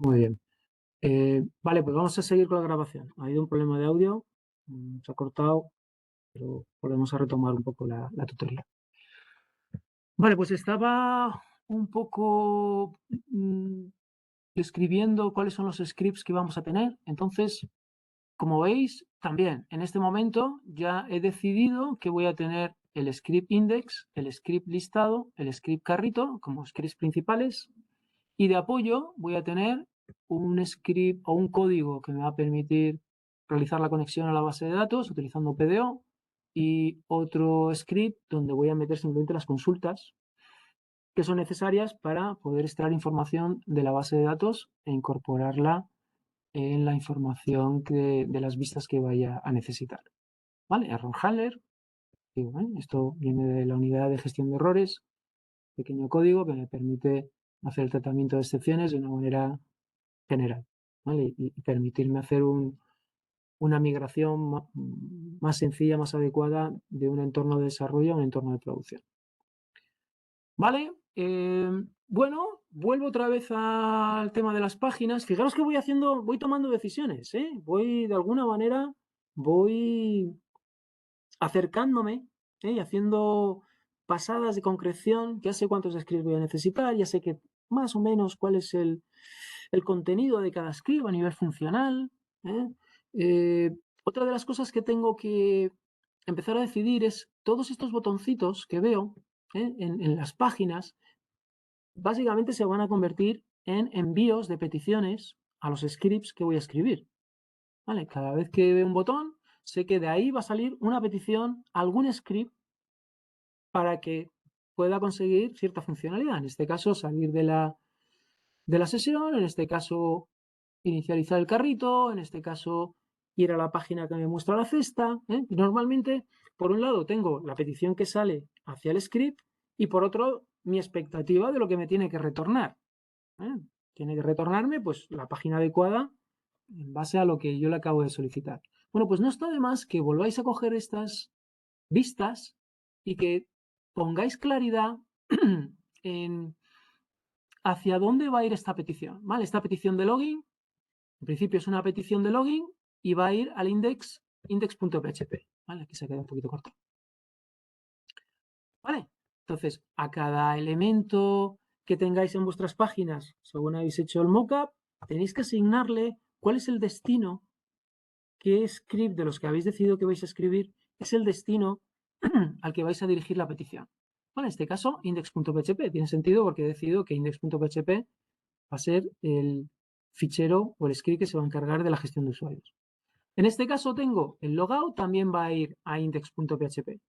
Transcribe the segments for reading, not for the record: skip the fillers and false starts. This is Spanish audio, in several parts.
Muy bien. Vale, pues vamos a seguir con la grabación. Ha habido un problema de audio, se ha cortado, pero volvemos a retomar un poco la tutoría. Vale, pues estaba un poco describiendo cuáles son los scripts que vamos a tener. Entonces, como veis, también en este momento ya he decidido que voy a tener el script index, el script listado, el script carrito como scripts principales, y de apoyo voy a tener un script o un código que me va a permitir realizar la conexión a la base de datos utilizando PDO y otro script donde voy a meter simplemente las consultas que son necesarias para poder extraer información de la base de datos e incorporarla en la información de las vistas que vaya a necesitar. ¿Vale? Error handler. Esto viene de la unidad de gestión de errores, pequeño código que me permite hacer el tratamiento de excepciones de una manera general, ¿vale? Y permitirme hacer una migración más sencilla, más adecuada de un entorno de desarrollo a un entorno de producción. ¿Vale? Bueno, vuelvo otra vez al tema de las páginas. Fijaros que voy tomando decisiones, ¿eh? De alguna manera, voy acercándome, y haciendo pasadas de concreción. Ya sé cuántos scripts voy a necesitar, ya sé que más o menos cuál es el contenido de cada script a nivel funcional. Otra de las cosas que tengo que empezar a decidir es todos estos botoncitos que veo en las páginas, básicamente se van a convertir en envíos de peticiones a los scripts que voy a escribir. ¿Vale? Cada vez que veo un botón, sé que de ahí va a salir una petición, algún script para que pueda conseguir cierta funcionalidad. En este caso, salir de la sesión, en este caso, inicializar el carrito, en este caso, ir a la página que me muestra la cesta. Normalmente, por un lado, tengo la petición que sale hacia el script y por otro, mi expectativa de lo que me tiene que retornar. Tiene que retornarme pues la página adecuada en base a lo que yo le acabo de solicitar. Bueno, pues no está de más que volváis a coger estas vistas y que pongáis claridad en hacia dónde va a ir esta petición. ¿Vale? Esta petición de login, en principio es una petición de login y va a ir al index.php. ¿Vale? Aquí se queda un poquito corto. ¿Vale? Entonces, a cada elemento que tengáis en vuestras páginas, según habéis hecho el mockup, tenéis que asignarle cuál es el destino, qué script de los que habéis decidido que vais a escribir es el destino al que vais a dirigir la petición. Bueno, en este caso, index.php tiene sentido porque he decidido que index.php va a ser el fichero o el script que se va a encargar de la gestión de usuarios. En este caso tengo el logout, también va a ir a index.php.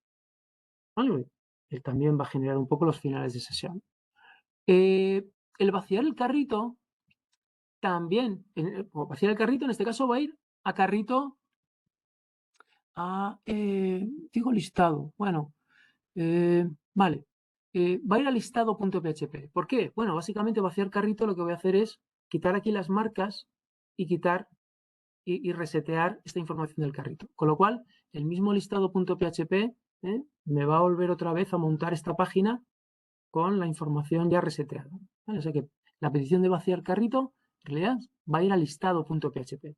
¿Vale? Él también va a generar un poco los finales de sesión. El vaciar el carrito también, vaciar el carrito en este caso va a ir a carrito digo listado, bueno, vale, va a ir a listado.php. ¿Por qué? Bueno, básicamente vaciar carrito lo que voy a hacer es quitar aquí las marcas y quitar y resetear esta información del carrito. Con lo cual, el mismo listado.php me va a volver otra vez a montar esta página con la información ya reseteada. ¿Vale? O sea que la petición de vaciar carrito, en realidad, va a ir a listado.php,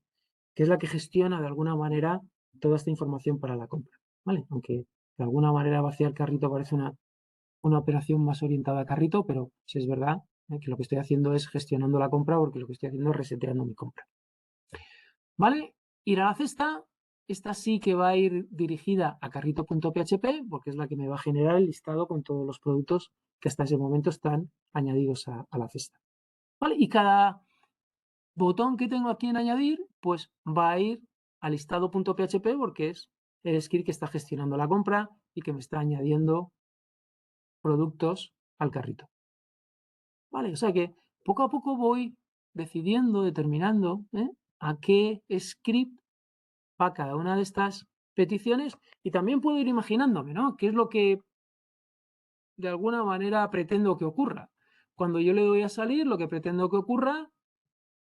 que es la que gestiona de alguna manera toda esta información para la compra. ¿Vale? Aunque de alguna manera vaciar carrito parece una operación más orientada a carrito, pero si es verdad que lo que estoy haciendo es gestionando la compra porque lo que estoy haciendo es reseteando mi compra. ¿Vale? Ir a la cesta, esta sí que va a ir dirigida a carrito.php porque es la que me va a generar el listado con todos los productos que hasta ese momento están añadidos a la cesta. ¿Vale? Y cada botón que tengo aquí en añadir, pues va a ir a listado.php porque es el script que está gestionando la compra y que me está añadiendo productos al carrito. ¿Vale? O sea que poco a poco voy decidiendo, determinando a qué script va cada una de estas peticiones y también puedo ir imaginándome, ¿no? ¿Qué es lo que de alguna manera pretendo que ocurra? Cuando yo le doy a salir, lo que pretendo que ocurra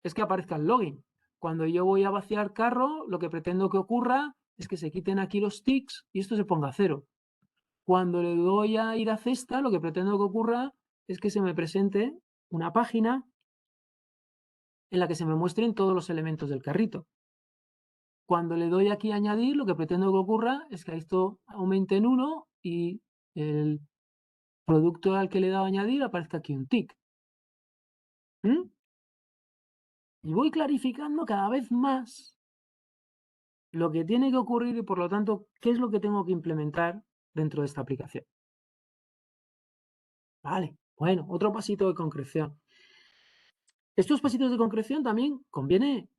es que aparezca el login. Cuando yo voy a vaciar carro, lo que pretendo que ocurra es que se quiten aquí los ticks y esto se ponga a 0. Cuando le doy a ir a cesta, lo que pretendo que ocurra es que se me presente una página en la que se me muestren todos los elementos del carrito. Cuando le doy aquí a añadir, lo que pretendo que ocurra es que esto aumente en 1 y el producto al que le he dado a añadir aparezca aquí un tick. Y voy clarificando cada vez más lo que tiene que ocurrir y, por lo tanto, qué es lo que tengo que implementar dentro de esta aplicación. Vale, bueno, otro pasito de concreción. Estos pasitos de concreción también conviene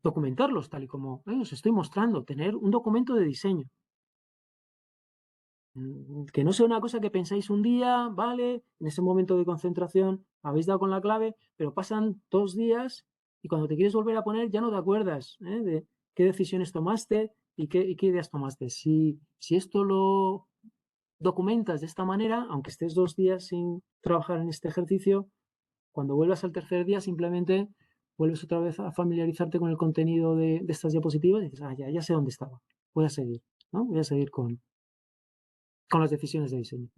documentarlos, tal y como os estoy mostrando, tener un documento de diseño. Que no sea una cosa que pensáis un día, vale, en ese momento de concentración habéis dado con la clave, pero pasan 2 días y cuando te quieres volver a poner ya no te acuerdas de qué decisiones tomaste y qué ideas tomaste. Si esto lo documentas de esta manera, aunque estés 2 días sin trabajar en este ejercicio, cuando vuelvas al tercer día simplemente vuelves otra vez a familiarizarte con el contenido de estas diapositivas y dices, ya sé dónde estaba, voy a seguir, ¿no? Voy a seguir con las decisiones de diseño.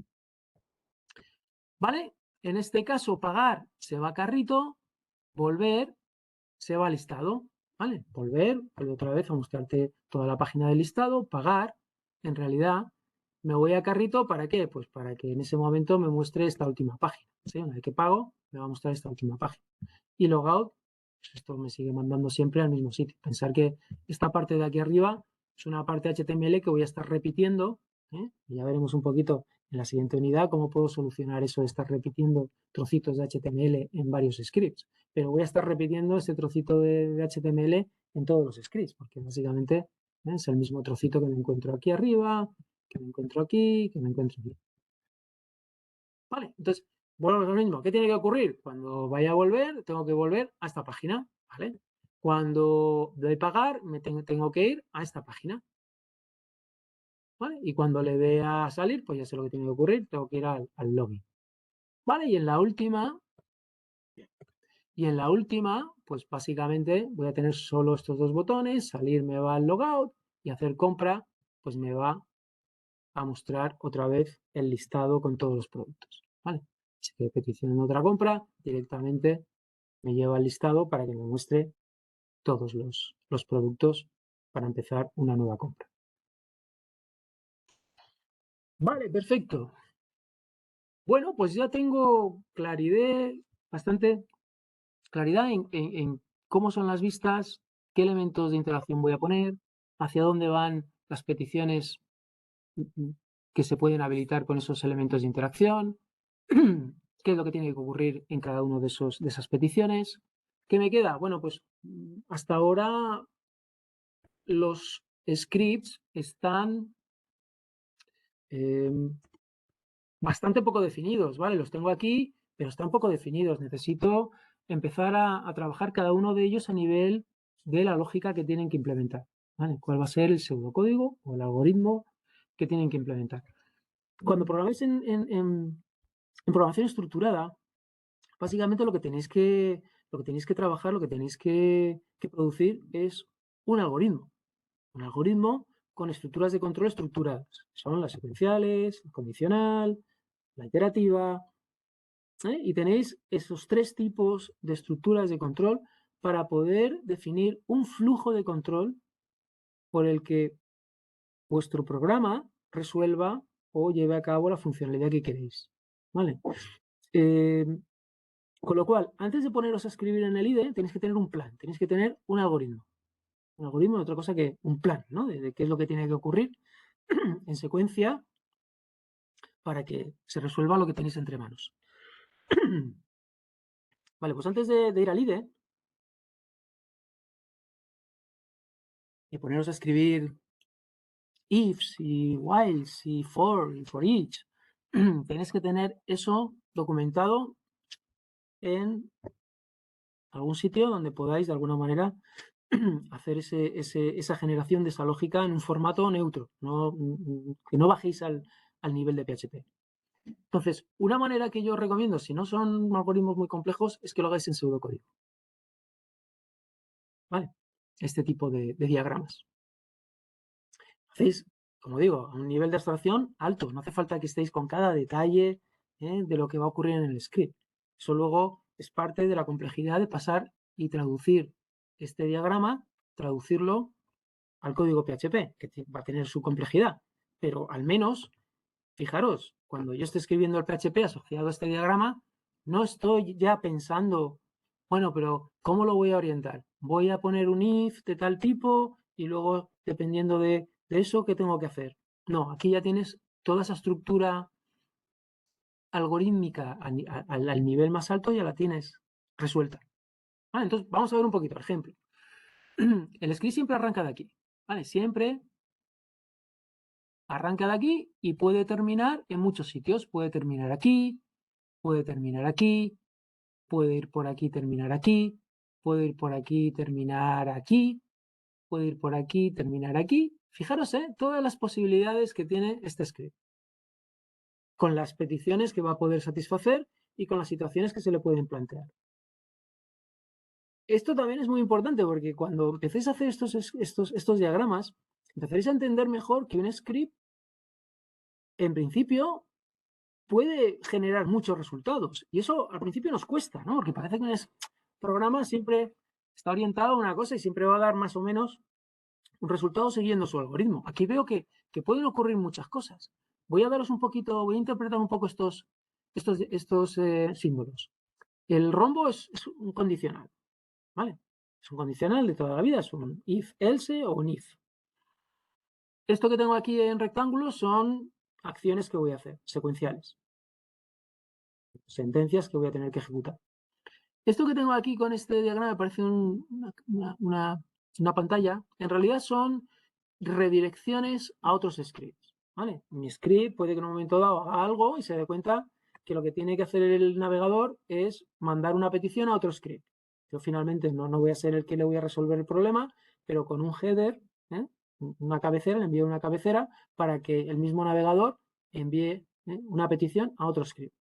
¿Vale? En este caso, pagar se va a carrito, volver se va a listado. ¿Vale? Volver, vuelvo otra vez a mostrarte toda la página del listado, pagar, en realidad me voy a carrito, ¿para qué? Pues para que en ese momento me muestre esta última página. ¿Sí? Una vez que pago, me va a mostrar esta última página. Y logout, pues esto me sigue mandando siempre al mismo sitio. Pensar que esta parte de aquí arriba es una parte HTML que voy a estar repitiendo, y ya veremos un poquito en la siguiente unidad cómo puedo solucionar eso de estar repitiendo trocitos de HTML en varios scripts. Pero voy a estar repitiendo este trocito de HTML en todos los scripts, porque básicamente es el mismo trocito que me encuentro aquí arriba, que me encuentro aquí, que me encuentro aquí. Vale, entonces volvemos a lo mismo. ¿Qué tiene que ocurrir? Cuando vaya a volver, tengo que volver a esta página, ¿vale? Cuando doy pagar, me tengo que ir a esta página, ¿vale? Y cuando le dé a salir, pues ya sé lo que tiene que ocurrir, tengo que ir al login, ¿vale? Y en la última, pues básicamente voy a tener solo estos dos botones, salir me va al logout y hacer compra, pues me va a mostrar otra vez el listado con todos los productos, ¿vale? Si quiero peticionar otra compra, directamente me lleva al listado para que me muestre todos los productos para empezar una nueva compra. Vale, perfecto. Bueno, pues ya tengo bastante claridad en cómo son las vistas, qué elementos de interacción voy a poner, hacia dónde van las peticiones que se pueden habilitar con esos elementos de interacción, qué es lo que tiene que ocurrir en cada una de esas peticiones. ¿Qué me queda? Bueno, pues hasta ahora los scripts están bastante poco definidos, ¿vale? Los tengo aquí, pero están poco definidos. Necesito empezar a trabajar cada uno de ellos a nivel de la lógica que tienen que implementar, ¿vale? ¿Cuál va a ser el pseudocódigo o el algoritmo que tienen que implementar? Cuando programáis en programación estructurada, básicamente lo que tenéis que trabajar, lo que tenéis que producir es un algoritmo. Un algoritmo con estructuras de control estructuradas. Son las secuenciales, la condicional, la iterativa. Y tenéis esos 3 tipos de estructuras de control para poder definir un flujo de control por el que vuestro programa resuelva o lleve a cabo la funcionalidad que queréis. ¿Vale? Con lo cual, antes de poneros a escribir en el IDE, tenéis que tener un plan, tenéis que tener un algoritmo. Un algoritmo es otra cosa que un plan, ¿no? De qué es lo que tiene que ocurrir en secuencia para que se resuelva lo que tenéis entre manos. Vale, pues antes de ir al IDE y poneros a escribir ifs y whiles y for each, tenéis que tener eso documentado en algún sitio donde podáis de alguna manera hacer esa generación de esa lógica en un formato neutro, que no bajéis al nivel de PHP. Entonces, una manera que yo os recomiendo, si no son algoritmos muy complejos, es que lo hagáis en pseudocódigo. ¿Vale? Este tipo de diagramas. Hacéis, como digo, a un nivel de abstracción alto. No hace falta que estéis con cada detalle de lo que va a ocurrir en el script. Eso luego es parte de la complejidad de pasar y traducir este diagrama, traducirlo al código PHP, que va a tener su complejidad, pero al menos, fijaros, cuando yo esté escribiendo el PHP asociado a este diagrama, no estoy ya pensando, bueno, pero ¿cómo lo voy a orientar? Voy a poner un if de tal tipo y luego, dependiendo de eso, ¿qué tengo que hacer? No, aquí ya tienes toda esa estructura algorítmica al nivel más alto, ya la tienes resuelta. ¿Vale? Entonces, vamos a ver un poquito, por ejemplo. El script siempre arranca de aquí, ¿vale? Siempre arranca de aquí y puede terminar en muchos sitios. Puede terminar aquí, puede terminar aquí, puede ir por aquí, terminar aquí, puede ir por aquí, terminar aquí, puede ir por aquí, terminar aquí. Fijaros, todas las posibilidades que tiene este script, con las peticiones que va a poder satisfacer y con las situaciones que se le pueden plantear. Esto también es muy importante porque cuando empecéis a hacer estos diagramas, empezaréis a entender mejor que un script, en principio, puede generar muchos resultados. Y eso al principio nos cuesta, ¿no? Porque parece que un programa siempre está orientado a una cosa y siempre va a dar más o menos un resultado siguiendo su algoritmo. Aquí veo que pueden ocurrir muchas cosas. Voy a daros un poquito, voy a interpretar un poco estos símbolos. El rombo es un condicional, ¿vale? Es un condicional de toda la vida, es un if, else o un if. Esto que tengo aquí en rectángulo son acciones que voy a hacer, secuenciales. Sentencias que voy a tener que ejecutar. Esto que tengo aquí con este diagrama me parece una pantalla. En realidad son redirecciones a otros scripts, ¿vale? Mi script puede que en un momento dado haga algo y se dé cuenta que lo que tiene que hacer el navegador es mandar una petición a otro script. Yo finalmente no voy a ser el que le voy a resolver el problema, pero con un header, una cabecera, le envío una cabecera para que el mismo navegador envíe una petición a otro script.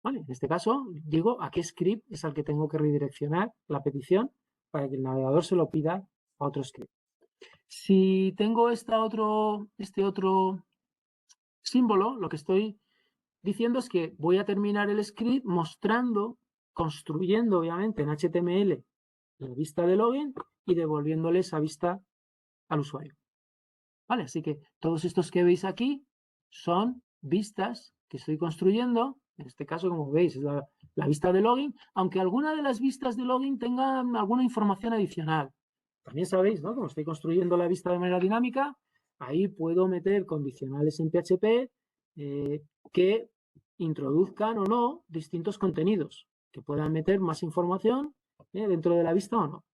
¿Vale? En este caso, digo a qué script es al que tengo que redireccionar la petición para que el navegador se lo pida a otro script. Si tengo este otro símbolo, lo que estoy diciendo es que voy a terminar el script mostrando, construyendo obviamente en HTML la vista de login y devolviéndole esa vista al usuario. ¿Vale? Así que todos estos que veis aquí son vistas que estoy construyendo. En este caso, como veis, es la vista de login, aunque alguna de las vistas de login tengan alguna información adicional. También sabéis, ¿no? Como estoy construyendo la vista de manera dinámica, ahí puedo meter condicionales en PHP que introduzcan o no distintos contenidos, que puedan meter más información dentro de la vista o no.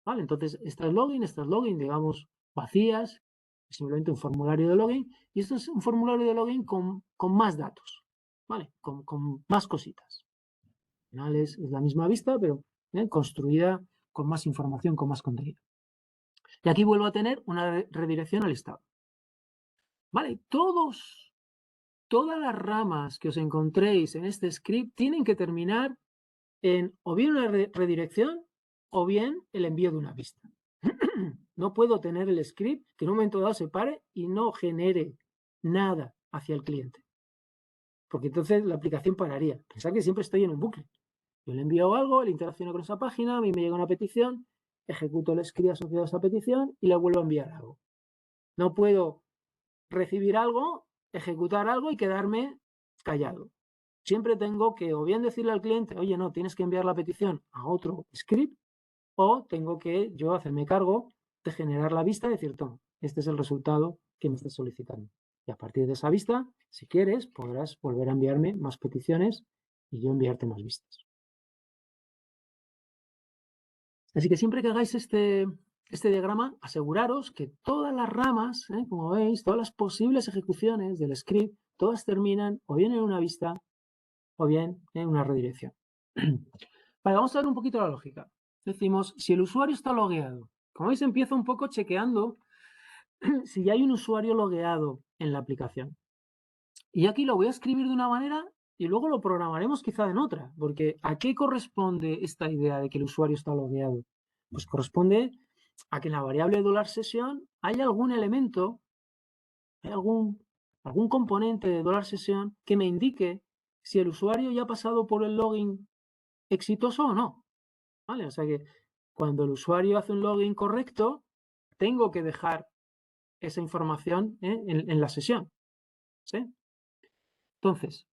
¿Vale? Entonces, estas login, digamos, vacías, simplemente un formulario de login, y esto es un formulario de login con más datos, ¿vale? Con más cositas. Al final es la misma vista, pero construida con más información, con más contenido. Y aquí vuelvo a tener una redirección al estado. ¿Vale? Todas las ramas que os encontréis en este script tienen que terminar en o bien una redirección o bien el envío de una vista. No puedo tener el script que en un momento dado se pare y no genere nada hacia el cliente. Porque entonces la aplicación pararía. Pensad que siempre estoy en un bucle. Yo le envío algo, le interacciono con esa página, a mí me llega una petición, ejecuto el script asociado a esa petición y le vuelvo a enviar algo. No puedo recibir algo, ejecutar algo y quedarme callado. Siempre tengo que o bien decirle al cliente, oye, no, tienes que enviar la petición a otro script, o tengo que yo hacerme cargo de generar la vista y decir, toma, este es el resultado que me estás solicitando. Y a partir de esa vista, si quieres, podrás volver a enviarme más peticiones y yo enviarte más vistas. Así que siempre que hagáis este diagrama, aseguraros que todas las ramas, como veis, todas las posibles ejecuciones del script, todas terminan o bien en una vista o bien en una redirección. Vale, vamos a ver un poquito la lógica. Decimos, si el usuario está logueado, como veis, empiezo un poco chequeando si ya hay un usuario logueado en la aplicación. Y aquí lo voy a escribir de una manera y luego lo programaremos quizá en otra, porque ¿a qué corresponde esta idea de que el usuario está logueado? Pues corresponde a que en la variable $session hay algún elemento, hay algún componente de $session que me indique si el usuario ya ha pasado por el login exitoso o no. ¿vale? O sea que cuando el usuario hace un login correcto, tengo que dejar esa información en la sesión, ¿sí? Entonces,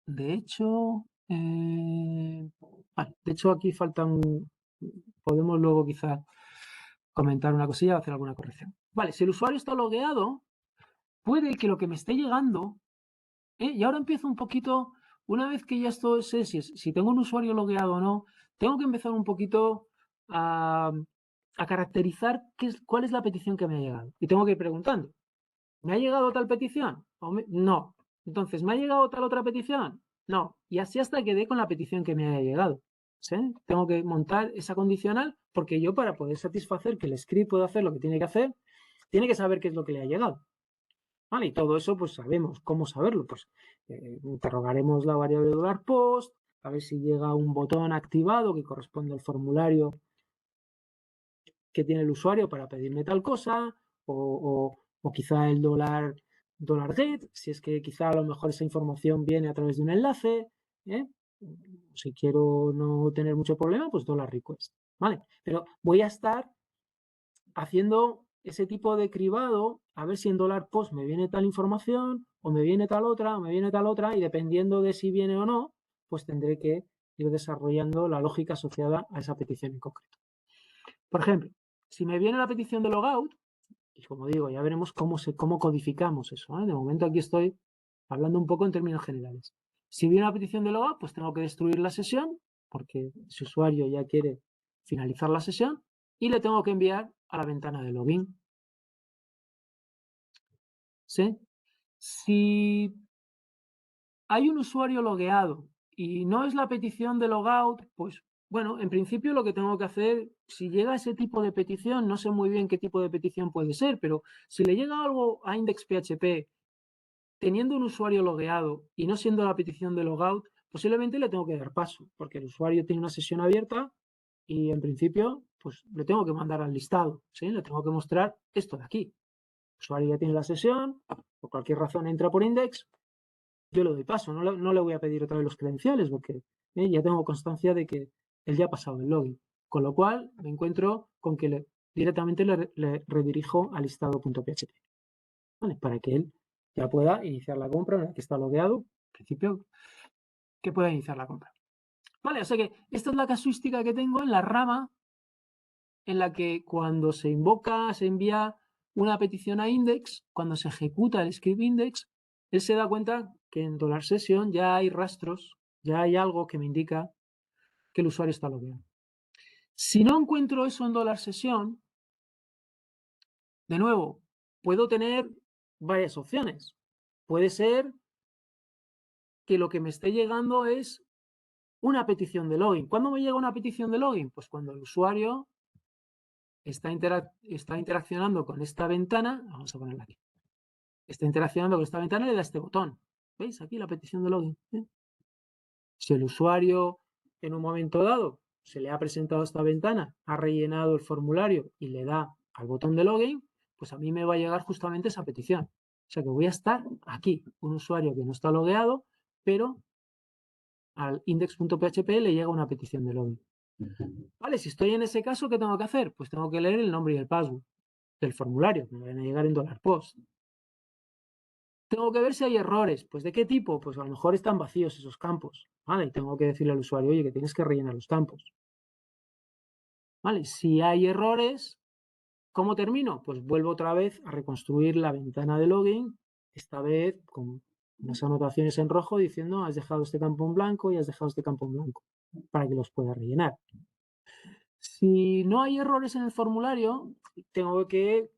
de hecho, vale, de hecho aquí faltan, podemos luego quizás comentar una cosilla o hacer alguna corrección. Vale, si el usuario está logueado, puede que lo que me esté llegando, y ahora empiezo un poquito, una vez que ya esto sé si tengo un usuario logueado o no, tengo que empezar un poquito a caracterizar cuál es la petición que me ha llegado. Y tengo que ir preguntando, ¿me ha llegado tal petición? No. Entonces, ¿me ha llegado tal otra petición? No. Y así hasta que dé con la petición que me haya llegado. ¿Sí? Tengo que montar esa condicional porque yo, para poder satisfacer que el script pueda hacer lo que tiene que hacer, tiene que saber qué es lo que le ha llegado. ¿Vale? Y todo eso, pues sabemos cómo saberlo. Pues interrogaremos la variable $post, a ver si llega un botón activado que corresponde al formulario que tiene el usuario para pedirme tal cosa, o quizá el $get, si es que quizá a lo mejor esa información viene a través de un enlace, ¿eh? Si quiero no tener mucho problema, pues $request, ¿vale? Pero voy a estar haciendo ese tipo de cribado a ver si en $post me viene tal información, o me viene tal otra, o me viene tal otra, y dependiendo de si viene o no, pues tendré que ir desarrollando la lógica asociada a esa petición en concreto. Por ejemplo, si me viene la petición de logout, y como digo, ya veremos cómo codificamos eso, ¿eh? De momento aquí estoy hablando un poco en términos generales. Si viene la petición de logout, pues tengo que destruir la sesión, porque ese usuario ya quiere finalizar la sesión, y le tengo que enviar a la ventana de login. ¿Sí? Si hay un usuario logueado y no es la petición de logout, pues bueno, en principio lo que tengo que hacer, si llega ese tipo de petición, no sé muy bien qué tipo de petición puede ser, pero si le llega algo a index.php teniendo un usuario logueado y no siendo la petición de logout, posiblemente le tengo que dar paso, porque el usuario tiene una sesión abierta y en principio pues le tengo que mandar al listado, ¿sí? Le tengo que mostrar esto de aquí. El usuario ya tiene la sesión, por cualquier razón entra por index, yo le doy paso, no le voy a pedir otra vez los credenciales porque ya tengo constancia de que él ya ha pasado el login. Con lo cual me encuentro con que directamente le redirijo al listado.php, ¿vale? Para que él ya pueda iniciar la compra, una vez que está logueado, en principio, que pueda iniciar la compra. Vale, o sea que esta es la casuística que tengo en la rama en la que cuando se invoca, se envía una petición a index, cuando se ejecuta el script index, él se da cuenta que en $session ya hay rastros, ya hay algo que me indica que el usuario está logueado. Si no encuentro eso en $session, de nuevo, puedo tener varias opciones. Puede ser que lo que me esté llegando es una petición de login. ¿Cuándo me llega una petición de login? Pues cuando el usuario está interaccionando con esta ventana, vamos a ponerla aquí, está interaccionando con esta ventana y le da este botón. ¿Veis? Aquí la petición de login. Si el usuario en un momento dado se le ha presentado esta ventana, ha rellenado el formulario y le da al botón de login, pues a mí me va a llegar justamente esa petición. O sea que voy a estar aquí, un usuario que no está logueado, pero al index.php le llega una petición de login. Vale, si estoy en ese caso, ¿qué tengo que hacer? Pues tengo que leer el nombre y el password del formulario, que me van a llegar en $post. Tengo que ver si hay errores. Pues ¿de qué tipo? Pues a lo mejor están vacíos esos campos. ¿Vale? Y tengo que decirle al usuario, oye, que tienes que rellenar los campos. ¿Vale? Si hay errores, ¿cómo termino? Pues vuelvo otra vez a reconstruir la ventana de login, esta vez con unas anotaciones en rojo diciendo has dejado este campo en blanco y has dejado este campo en blanco, para que los pueda rellenar. Si no hay errores en el formulario, tengo que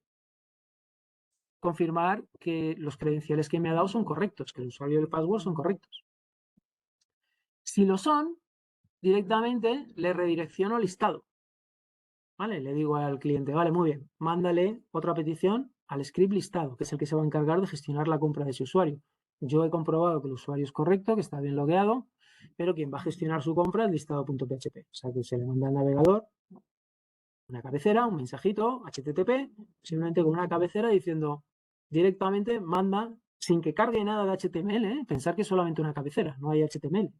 confirmar que los credenciales que me ha dado son correctos, que el usuario y el password son correctos. Si lo son, directamente le redirecciono al listado. ¿Vale? Le digo al cliente, vale, muy bien, mándale otra petición al script listado, que es el que se va a encargar de gestionar la compra de ese usuario. Yo he comprobado que el usuario es correcto, que está bien logueado, pero quien va a gestionar su compra es listado.php. O sea que se le manda al navegador una cabecera, un mensajito, HTTP, simplemente con una cabecera diciendo directamente manda, sin que cargue nada de HTML, pensar que es solamente una cabecera, no hay HTML.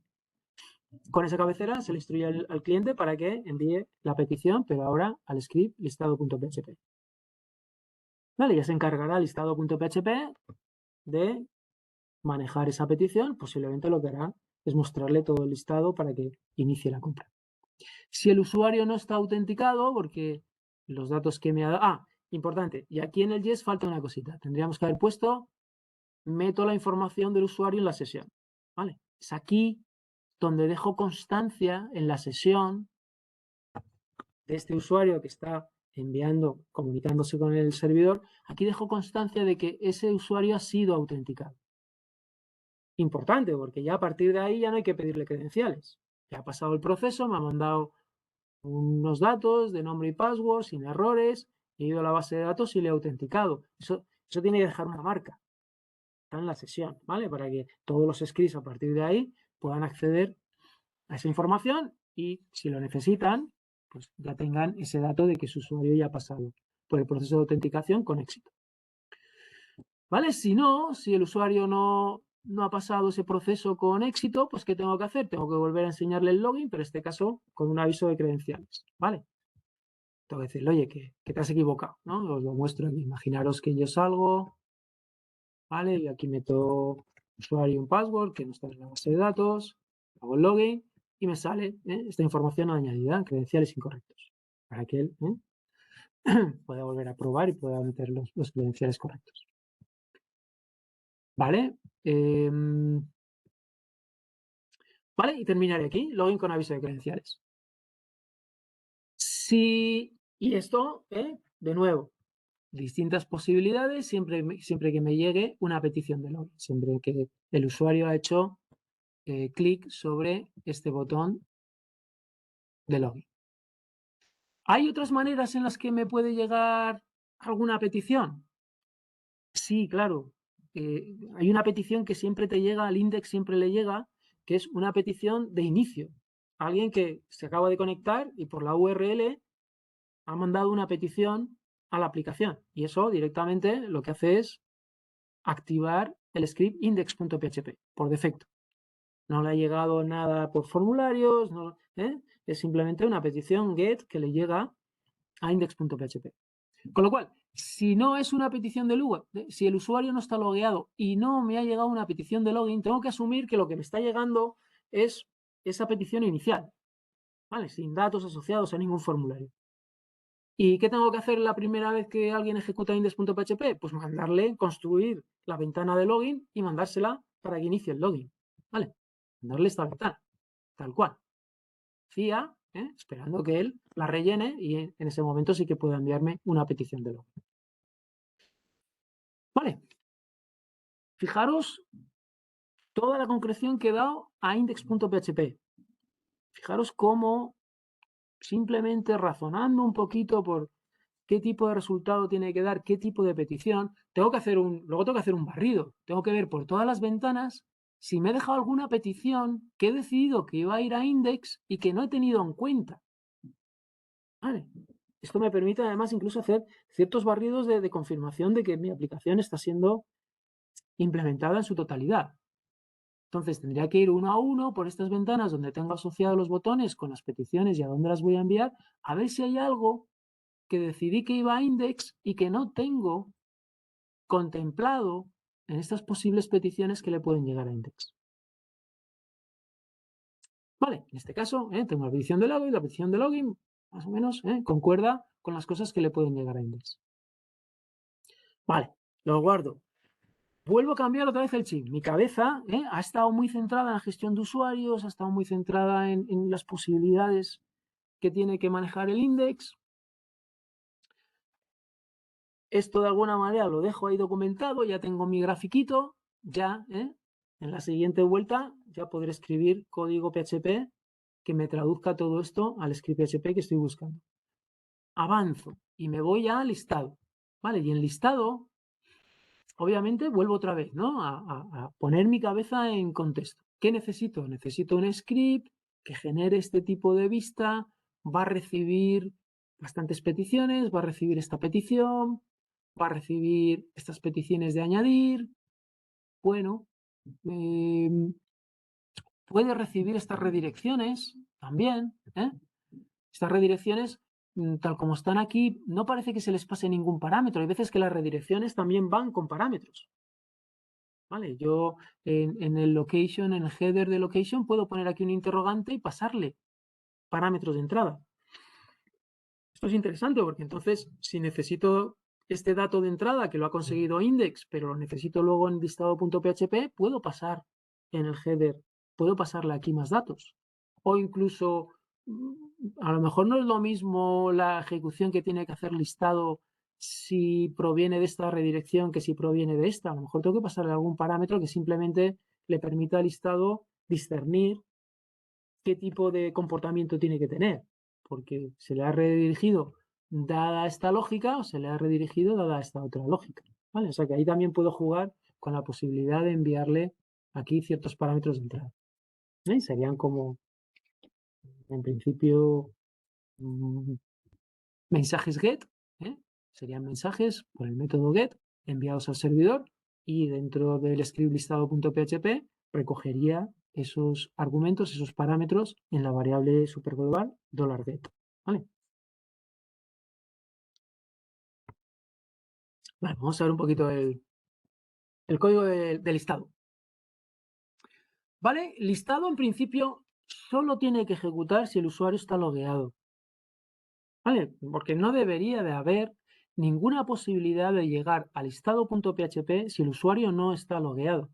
Con esa cabecera se le instruye al cliente para que envíe la petición, pero ahora al script listado.php. Vale, ya se encargará listado.php de manejar esa petición. Posiblemente lo que hará es mostrarle todo el listado para que inicie la compra. Si el usuario no está autenticado, porque los datos que me ha dado... Ah, importante, y aquí en el Yes falta una cosita. Tendríamos que haber puesto, meto la información del usuario en la sesión. ¿Vale? Es aquí donde dejo constancia en la sesión de este usuario que está enviando, comunicándose con el servidor. Aquí dejo constancia de que ese usuario ha sido autenticado. Importante, porque ya a partir de ahí ya no hay que pedirle credenciales. Ya ha pasado el proceso, me ha mandado unos datos de nombre y password sin errores, he ido a la base de datos y le he autenticado. Eso tiene que dejar una marca. Está en la sesión, ¿vale? Para que todos los scripts a partir de ahí puedan acceder a esa información y si lo necesitan, pues ya tengan ese dato de que su usuario ya ha pasado por el proceso de autenticación con éxito. ¿Vale? Si no, si el usuario no ha pasado ese proceso con éxito, pues ¿qué tengo que hacer? Tengo que volver a enseñarle el login, pero en este caso con un aviso de credenciales, ¿vale? Tengo que decirle, oye, que te has equivocado, ¿no? Os lo muestro aquí. Imaginaros que yo salgo, ¿vale? Y aquí meto usuario y un password que no está en la base de datos, hago el login y me sale esta información añadida, credenciales incorrectos, para que él pueda volver a probar y pueda meter los credenciales correctos. ¿Vale? ¿Vale? Y terminaré aquí, login con aviso de credenciales. Sí, y esto, de nuevo, distintas posibilidades siempre que me llegue una petición de login, siempre que el usuario ha hecho clic sobre este botón de login. ¿Hay otras maneras en las que me puede llegar alguna petición? Sí, claro. Hay una petición que siempre te llega, al index siempre le llega, que es una petición de inicio. Alguien que se acaba de conectar y por la URL ha mandado una petición a la aplicación. Y eso directamente lo que hace es activar el script index.php por defecto. No le ha llegado nada por formularios, es simplemente una petición get que le llega a index.php. Con lo cual, si no es una petición de login, si el usuario no está logueado y no me ha llegado una petición de login, tengo que asumir que lo que me está llegando es esa petición inicial, ¿vale? Sin datos asociados a ningún formulario. ¿Y qué tengo que hacer la primera vez que alguien ejecuta index.php? Pues mandarle construir la ventana de login y mandársela para que inicie el login, ¿vale? Mandarle esta ventana, tal cual. Fía, esperando que él la rellene y en ese momento sí que pueda enviarme una petición de login. Vale. Fijaros toda la concreción que he dado a index.php. Fijaros cómo simplemente razonando un poquito por qué tipo de resultado tiene que dar, qué tipo de petición, luego tengo que hacer un barrido, tengo que ver por todas las ventanas si me he dejado alguna petición que he decidido que iba a ir a index y que no he tenido en cuenta. Vale. Esto me permite además incluso hacer ciertos barridos de confirmación de que mi aplicación está siendo implementada en su totalidad. Entonces tendría que ir uno a uno por estas ventanas donde tengo asociados los botones con las peticiones y a dónde las voy a enviar, a ver si hay algo que decidí que iba a index y que no tengo contemplado en estas posibles peticiones que le pueden llegar a index. Vale, en este caso tengo la petición de login y la petición de login más o menos concuerda con las cosas que le pueden llegar a index. Vale, lo guardo. Vuelvo a cambiar otra vez el chip. Mi cabeza ha estado muy centrada en la gestión de usuarios, ha estado muy centrada en las posibilidades que tiene que manejar el index. Esto de alguna manera lo dejo ahí documentado, ya tengo mi grafiquito, ya en la siguiente vuelta ya podré escribir código PHP que me traduzca todo esto al script PHP que estoy buscando. Avanzo y me voy a listado, ¿vale? Y en listado, obviamente, vuelvo otra vez, ¿no? A poner mi cabeza en contexto. ¿Qué necesito? Necesito un script que genere este tipo de vista, va a recibir bastantes peticiones, va a recibir esta petición, va a recibir estas peticiones de añadir. Bueno, puede recibir estas redirecciones también. Estas redirecciones, tal como están aquí, no parece que se les pase ningún parámetro. Hay veces que las redirecciones también van con parámetros. ¿Vale? Yo en el location, en el header de location, puedo poner aquí un interrogante y pasarle parámetros de entrada. Esto es interesante porque entonces, si necesito este dato de entrada que lo ha conseguido index, pero lo necesito luego en listado.php, puedo pasar en el header, puedo pasarle aquí más datos. O incluso, a lo mejor no es lo mismo la ejecución que tiene que hacer listado si proviene de esta redirección que si proviene de esta. A lo mejor tengo que pasarle algún parámetro que simplemente le permita al listado discernir qué tipo de comportamiento tiene que tener, porque se le ha redirigido dada esta lógica o se le ha redirigido dada esta otra lógica. ¿Vale? O sea que ahí también puedo jugar con la posibilidad de enviarle aquí ciertos parámetros de entrada. Serían como, en principio, mensajes get, serían mensajes por el método get enviados al servidor y dentro del script listado.php recogería esos argumentos, esos parámetros en la variable superglobal $get. ¿Vale? Vale, vamos a ver un poquito el código de listado. ¿Vale? Listado en principio solo tiene que ejecutar si el usuario está logueado. ¿Vale? Porque no debería de haber ninguna posibilidad de llegar al listado.php si el usuario no está logueado.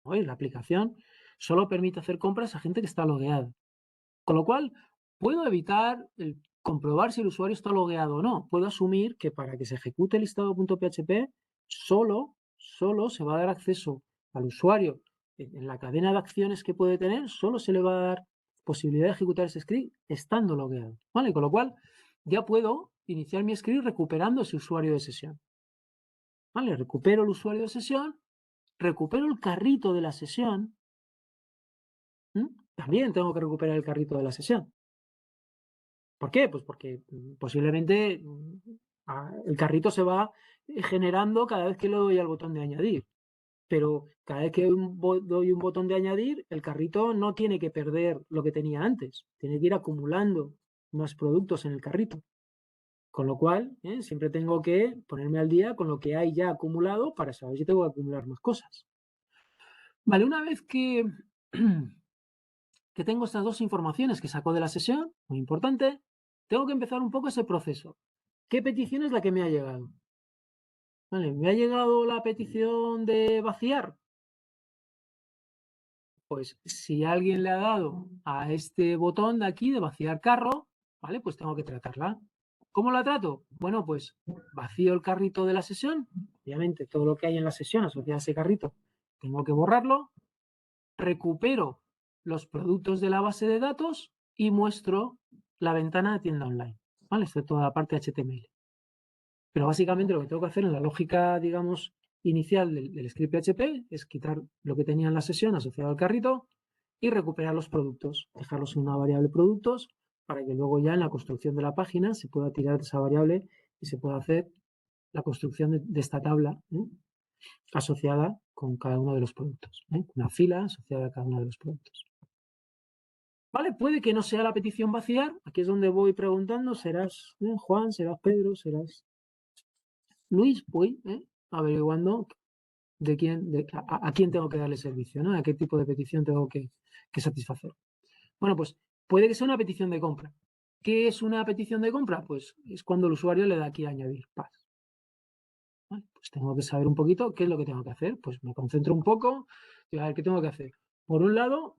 Oye, la aplicación solo permite hacer compras a gente que está logueada. Con lo cual, puedo evitar el comprobar si el usuario está logueado o no. Puedo asumir que para que se ejecute el listado.php solo se va a dar acceso al usuario en la cadena de acciones que puede tener, solo se le va a dar posibilidad de ejecutar ese script estando logueado. ¿Vale? Con lo cual, ya puedo iniciar mi script recuperando ese usuario de sesión. ¿Vale? Recupero el usuario de sesión, recupero el carrito de la sesión. También tengo que recuperar el carrito de la sesión. ¿Por qué? Pues porque posiblemente el carrito se va generando cada vez que le doy al botón de añadir. Pero cada vez que doy un botón de añadir, el carrito no tiene que perder lo que tenía antes. Tiene que ir acumulando más productos en el carrito. Con lo cual, siempre tengo que ponerme al día con lo que hay ya acumulado para saber si tengo que acumular más cosas. Vale, una vez que tengo estas dos informaciones que saco de la sesión, muy importante, tengo que empezar un poco ese proceso. ¿Qué petición es la que me ha llegado? Vale, ¿me ha llegado la petición de vaciar? Pues si alguien le ha dado a este botón de aquí de vaciar carro, ¿vale? Pues tengo que tratarla. ¿Cómo la trato? Bueno, pues vacío el carrito de la sesión. Obviamente todo lo que hay en la sesión asociado a ese carrito tengo que borrarlo. Recupero los productos de la base de datos y muestro la ventana de tienda online. ¿Vale? Esto es toda la parte HTML. Pero básicamente lo que tengo que hacer en la lógica, digamos, inicial del script PHP es quitar lo que tenía en la sesión asociado al carrito y recuperar los productos, dejarlos en una variable productos para que luego ya en la construcción de la página se pueda tirar de esa variable y se pueda hacer la construcción de esta tabla asociada con cada uno de los productos. Una fila asociada a cada uno de los productos. ¿Vale? Puede que no sea la petición vaciar. Aquí es donde voy preguntando, ¿serás Juan? ¿Serás Pedro? ¿Serás Luis? Voy averiguando de quién, a quién tengo que darle servicio, ¿no? A qué tipo de petición tengo que satisfacer. Bueno, pues puede que sea una petición de compra. ¿Qué es una petición de compra? Pues es cuando el usuario le da aquí a añadir paz. ¿Vale? Pues tengo que saber un poquito qué es lo que tengo que hacer. Pues me concentro un poco y a ver qué tengo que hacer. Por un lado,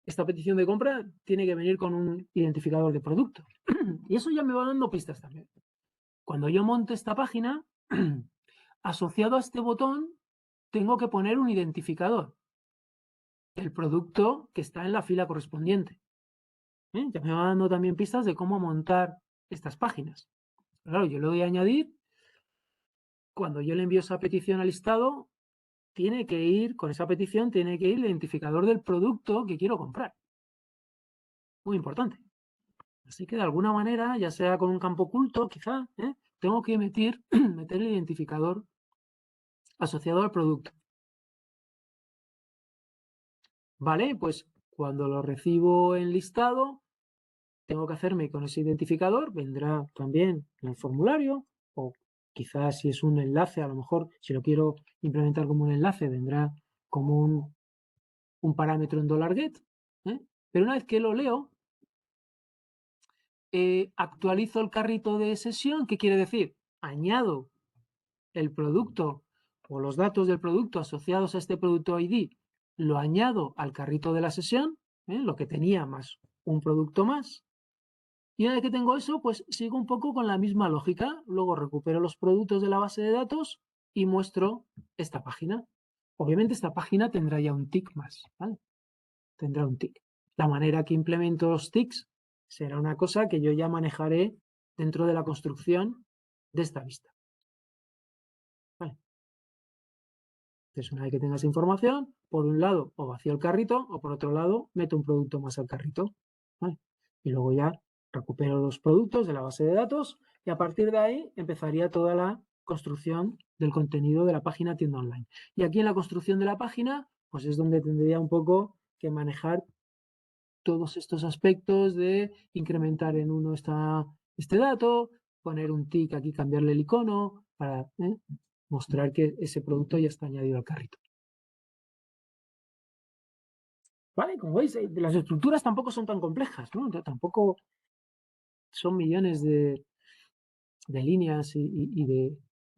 esta petición de compra tiene que venir con un identificador de producto. Y eso ya me va dando pistas también. Cuando yo monte esta página, asociado a este botón, tengo que poner un identificador del producto que está en la fila correspondiente. Ya me va dando también pistas de cómo montar estas páginas. Claro, yo le doy a añadir. Cuando yo le envío esa petición al listado, tiene que ir, con esa petición, tiene que ir el identificador del producto que quiero comprar. Muy importante. Así que de alguna manera, ya sea con un campo oculto, quizá, tengo que meter el identificador asociado al producto. Vale, pues cuando lo recibo en listado, tengo que hacerme con ese identificador, vendrá también en el formulario, o quizás si es un enlace, a lo mejor si lo quiero implementar como un enlace, vendrá como un parámetro en $get. Pero una vez que lo leo, actualizo el carrito de sesión. ¿Qué quiere decir? Añado el producto o los datos del producto asociados a este producto ID, lo añado al carrito de la sesión, lo que tenía más un producto más. Y una vez que tengo eso, pues sigo un poco con la misma lógica. Luego recupero los productos de la base de datos y muestro esta página. Obviamente esta página tendrá ya un tick más, ¿vale? Tendrá un tick. La manera que implemento los ticks será una cosa que yo ya manejaré dentro de la construcción de esta vista. ¿Vale? Entonces, una vez que tengas información, por un lado o vacío el carrito o por otro lado meto un producto más al carrito. ¿Vale? Y luego ya recupero los productos de la base de datos y a partir de ahí empezaría toda la construcción del contenido de la página tienda online. Y aquí en la construcción de la página, pues es donde tendría un poco que manejar todos estos aspectos de incrementar en uno este dato, poner un tick aquí, cambiarle el icono para mostrar que ese producto ya está añadido al carrito. ¿Vale? Como veis, las estructuras tampoco son tan complejas, ¿no? Tampoco son millones de líneas y de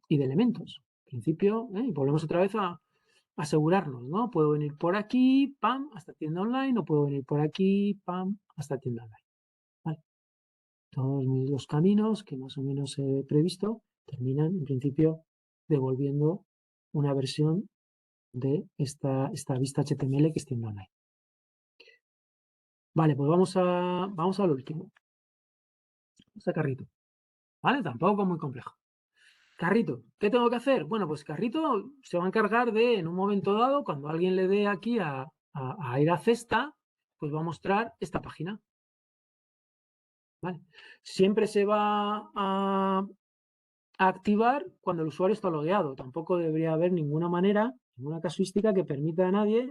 elementos. En principio, y volvemos otra vez a asegurarnos, ¿no? Puedo venir por aquí, pam, hasta tienda online, o puedo venir por aquí, pam, hasta tienda online. ¿Vale? Todos los caminos que más o menos he previsto terminan, en principio, devolviendo una versión de esta vista HTML que es tienda online. Vale, pues vamos al último. Vamos a carrito. ¿Vale? Tampoco muy complejo. Carrito, ¿qué tengo que hacer? Bueno, pues Carrito se va a encargar de, en un momento dado, cuando alguien le dé aquí a ir a cesta, pues va a mostrar esta página. ¿Vale? Siempre se va a activar cuando el usuario está logueado. Tampoco debería haber ninguna manera, ninguna casuística que permita a nadie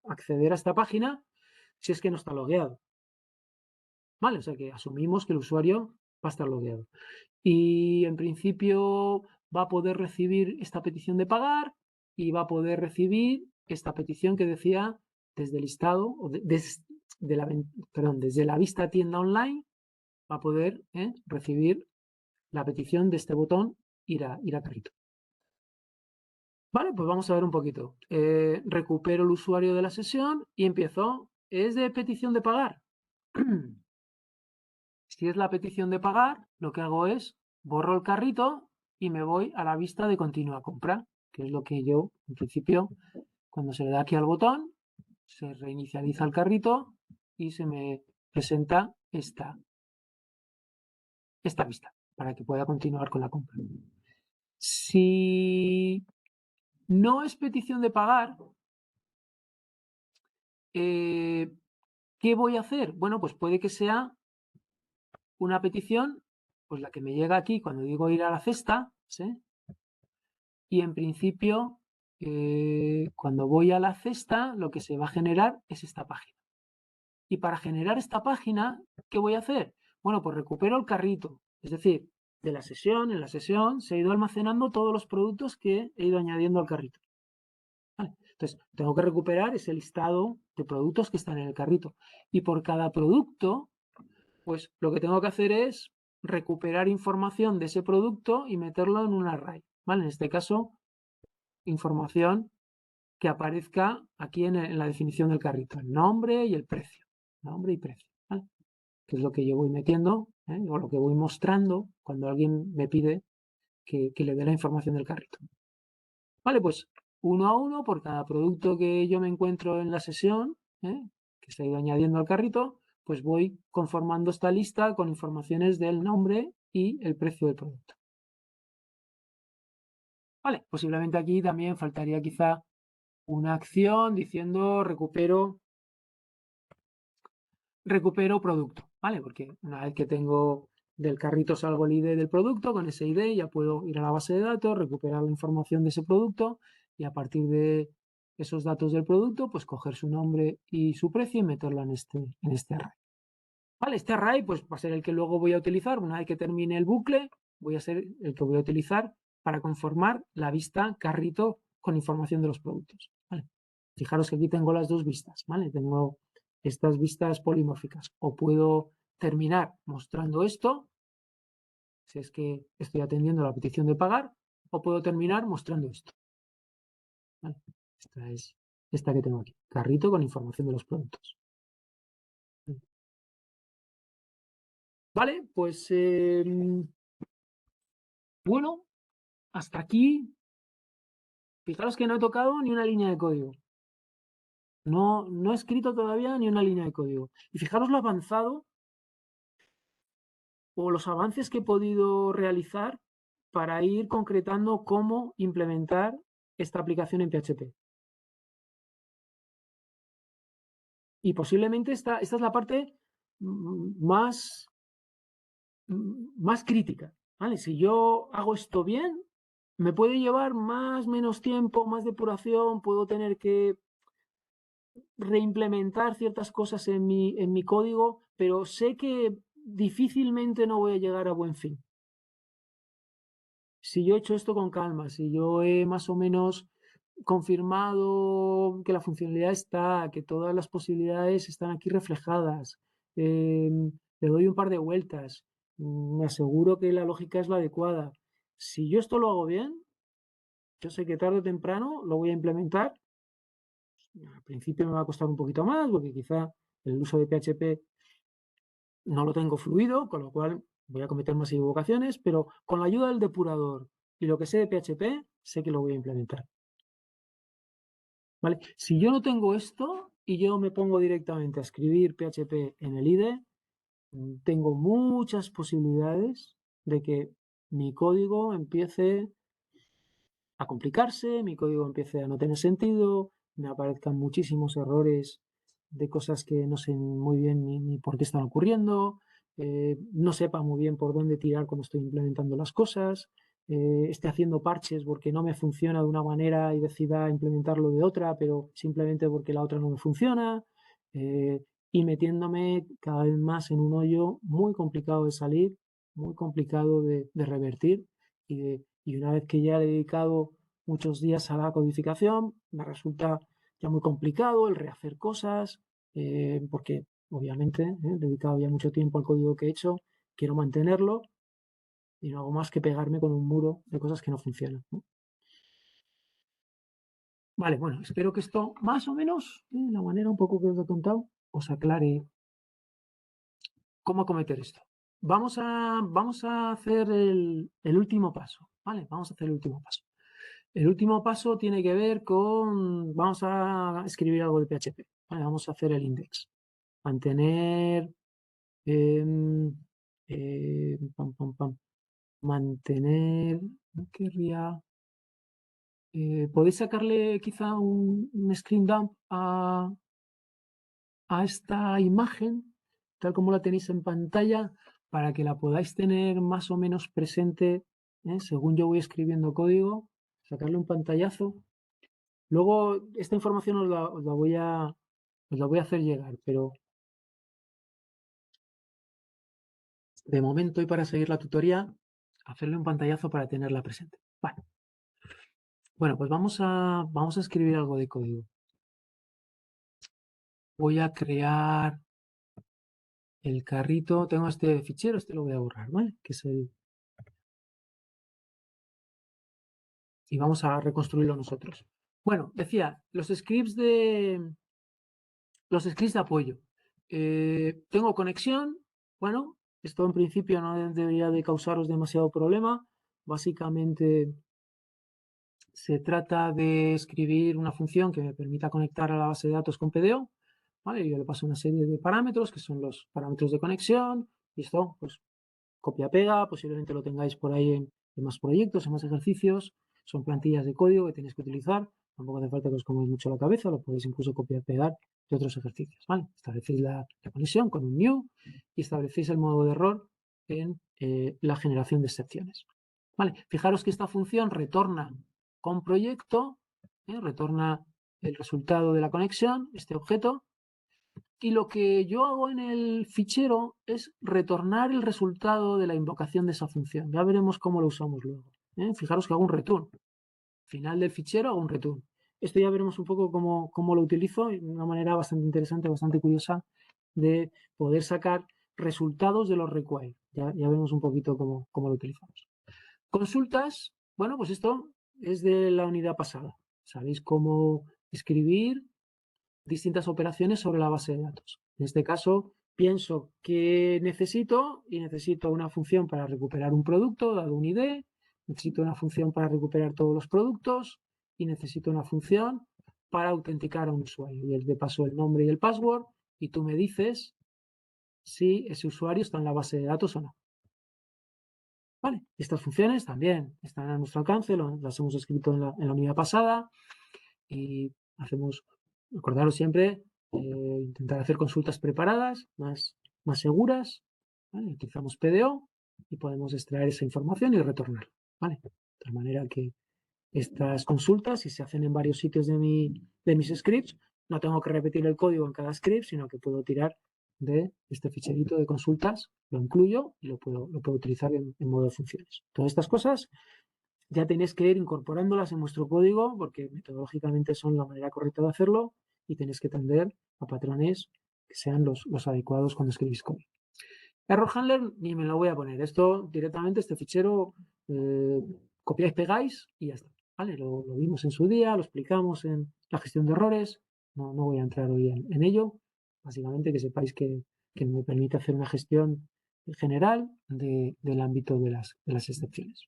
acceder a esta página si es que no está logueado. ¿Vale? O sea que asumimos que el usuario va a estar logueado. Y en principio va a poder recibir esta petición de pagar y va a poder recibir esta petición que decía desde el listado, o desde la vista tienda online, va a poder recibir la petición de este botón ir a carrito. Vale, pues vamos a ver un poquito. Recupero el usuario de la sesión y empiezo. ¿Es de petición de pagar? Si es la petición de pagar, lo que hago es borro el carrito y me voy a la vista de continua compra, que es lo que yo, en principio, cuando se le da aquí al botón, se reinicializa el carrito y se me presenta esta vista para que pueda continuar con la compra. Si no es petición de pagar, ¿qué voy a hacer? Bueno, pues puede que sea una petición, pues la que me llega aquí cuando digo ir a la cesta, ¿sí? Y en principio, cuando voy a la cesta, lo que se va a generar es esta página. Y para generar esta página, ¿qué voy a hacer? Bueno, pues recupero el carrito. Es decir, en la sesión se ha ido almacenando todos los productos que he ido añadiendo al carrito. ¿Vale? Entonces, tengo que recuperar ese listado de productos que están en el carrito. Y por cada producto, pues lo que tengo que hacer es recuperar información de ese producto y meterlo en un array. ¿Vale? En este caso, información que aparezca aquí en la definición del carrito, el nombre y el precio. Nombre y precio, ¿vale? Que es lo que yo voy metiendo o lo que voy mostrando cuando alguien me pide que le dé la información del carrito. Vale, pues uno a uno por cada producto que yo me encuentro en la sesión, que se ha ido añadiendo al carrito, pues voy conformando esta lista con informaciones del nombre y el precio del producto. Vale, posiblemente aquí también faltaría quizá una acción diciendo recupero producto, ¿vale? Porque una vez que tengo del carrito salgo el ID del producto, con ese ID ya puedo ir a la base de datos, recuperar la información de ese producto y a partir de esos datos del producto, pues coger su nombre y su precio y meterlo en este array. Vale, este array pues, va a ser el que luego voy a utilizar. Una vez que termine el bucle, voy a ser el que voy a utilizar para conformar la vista carrito con información de los productos. ¿Vale? Fijaros que aquí tengo las dos vistas, ¿vale? Tengo estas vistas polimórficas. O puedo terminar mostrando esto, si es que estoy atendiendo la petición de pagar, o puedo terminar mostrando esto. ¿Vale? Esta es esta que tengo aquí, carrito con información de los productos. Vale, pues bueno, hasta aquí. Fijaros que no he tocado ni una línea de código. No he escrito todavía ni una línea de código. Y fijaros lo avanzado o los avances que he podido realizar para ir concretando cómo implementar esta aplicación en PHP. Y posiblemente esta es la parte más crítica. ¿Vale? Si yo hago esto bien, me puede llevar menos tiempo, más depuración, puedo tener que reimplementar ciertas cosas en mi código, pero sé que difícilmente no voy a llegar a buen fin. Si yo he hecho esto con calma, si yo he más o menos confirmado que la funcionalidad está, que todas las posibilidades están aquí reflejadas, le doy un par de vueltas, me aseguro que la lógica es la adecuada. Si yo esto lo hago bien, yo sé que tarde o temprano lo voy a implementar. Al principio me va a costar un poquito más, porque quizá el uso de PHP no lo tengo fluido, con lo cual voy a cometer más equivocaciones, pero con la ayuda del depurador y lo que sé de PHP, sé que lo voy a implementar. ¿Vale? Si yo no tengo esto y yo me pongo directamente a escribir PHP en el IDE, tengo muchas posibilidades de que mi código empiece a complicarse, mi código empiece a no tener sentido, me aparezcan muchísimos errores de cosas que no sé muy bien ni por qué están ocurriendo, no sepa muy bien por dónde tirar cuando estoy implementando las cosas, esté haciendo parches porque no me funciona de una manera y decida implementarlo de otra, pero simplemente porque la otra no me funciona, y metiéndome cada vez más en un hoyo muy complicado de salir, muy complicado de revertir y una vez que ya he dedicado muchos días a la codificación, me resulta ya muy complicado el rehacer cosas, porque obviamente he dedicado ya mucho tiempo al código que he hecho, quiero mantenerlo y no hago más que pegarme con un muro de cosas que no funcionan, ¿no? Vale, bueno, espero que esto más o menos, de la manera un poco que os he contado, os aclare cómo cometer esto. Vamos a hacer el último paso, ¿vale? Vamos a hacer el último paso. El último paso tiene que ver con, vamos a escribir algo de PHP, ¿vale? Vamos a hacer el index. Mantener, mantener, no querría, ¿podéis sacarle quizá un screen dump a esta imagen, tal como la tenéis en pantalla, para que la podáis tener más o menos presente, según yo voy escribiendo código, sacarle un pantallazo. Luego, esta información os la voy a hacer llegar, pero de momento y para seguir la tutoría, hacerle un pantallazo para tenerla presente. Vale. Bueno, pues vamos a escribir algo de código. Voy a crear el carrito. Tengo este fichero, este lo voy a borrar, ¿vale? Que es el... Y vamos a reconstruirlo nosotros. Bueno, decía, los scripts de apoyo. Tengo conexión. Bueno, esto en principio no debería de causaros demasiado problema. Básicamente se trata de escribir una función que me permita conectar a la base de datos con PDO. ¿Vale? Yo le paso una serie de parámetros que son los parámetros de conexión. Y esto, pues, copia-pega. Posiblemente lo tengáis por ahí en más proyectos, en más ejercicios. Son plantillas de código que tenéis que utilizar. Tampoco hace falta que os comáis mucho la cabeza. Lo podéis incluso copiar-pegar de otros ejercicios. ¿Vale? Establecéis la conexión con un new y establecéis el modo de error en la generación de excepciones. ¿Vale? Fijaros que esta función retorna con proyecto, retorna el resultado de la conexión, este objeto, y lo que yo hago en el fichero es retornar el resultado de la invocación de esa función. Ya veremos cómo lo usamos luego. Fijaros que hago un return. Al final del fichero hago un return. Esto ya veremos un poco cómo lo utilizo, de una manera bastante interesante, bastante curiosa, de poder sacar resultados de los require. Ya vemos un poquito cómo lo utilizamos. Consultas, bueno, pues esto es de la unidad pasada. Sabéis cómo escribir distintas operaciones sobre la base de datos. En este caso, pienso que necesito y necesito una función para recuperar un producto dado un ID, necesito una función para recuperar todos los productos y necesito una función para autenticar a un usuario. Y le paso el nombre y el password y tú me dices si ese usuario está en la base de datos o no. Vale, estas funciones también están a nuestro alcance, las hemos escrito en la unidad pasada y hacemos, acordaros siempre, intentar hacer consultas preparadas, más seguras, ¿vale? Utilizamos PDO y podemos extraer esa información y retornar, ¿vale? De tal manera que estas consultas, si se hacen en varios sitios de mis scripts, no tengo que repetir el código en cada script, sino que puedo tirar de este ficherito de consultas, lo incluyo y lo puedo utilizar en modo de funciones. Todas estas cosas ya tenéis que ir incorporándolas en vuestro código porque metodológicamente son la manera correcta de hacerlo y tenéis que tender a patrones que sean los adecuados cuando escribís código. Error handler ni me lo voy a poner. Esto directamente, este fichero, copiáis, pegáis y ya está. ¿Vale? Lo vimos en su día, lo explicamos en la gestión de errores. No voy a entrar hoy en ello. Básicamente que sepáis que me permite hacer una gestión general del ámbito de las excepciones.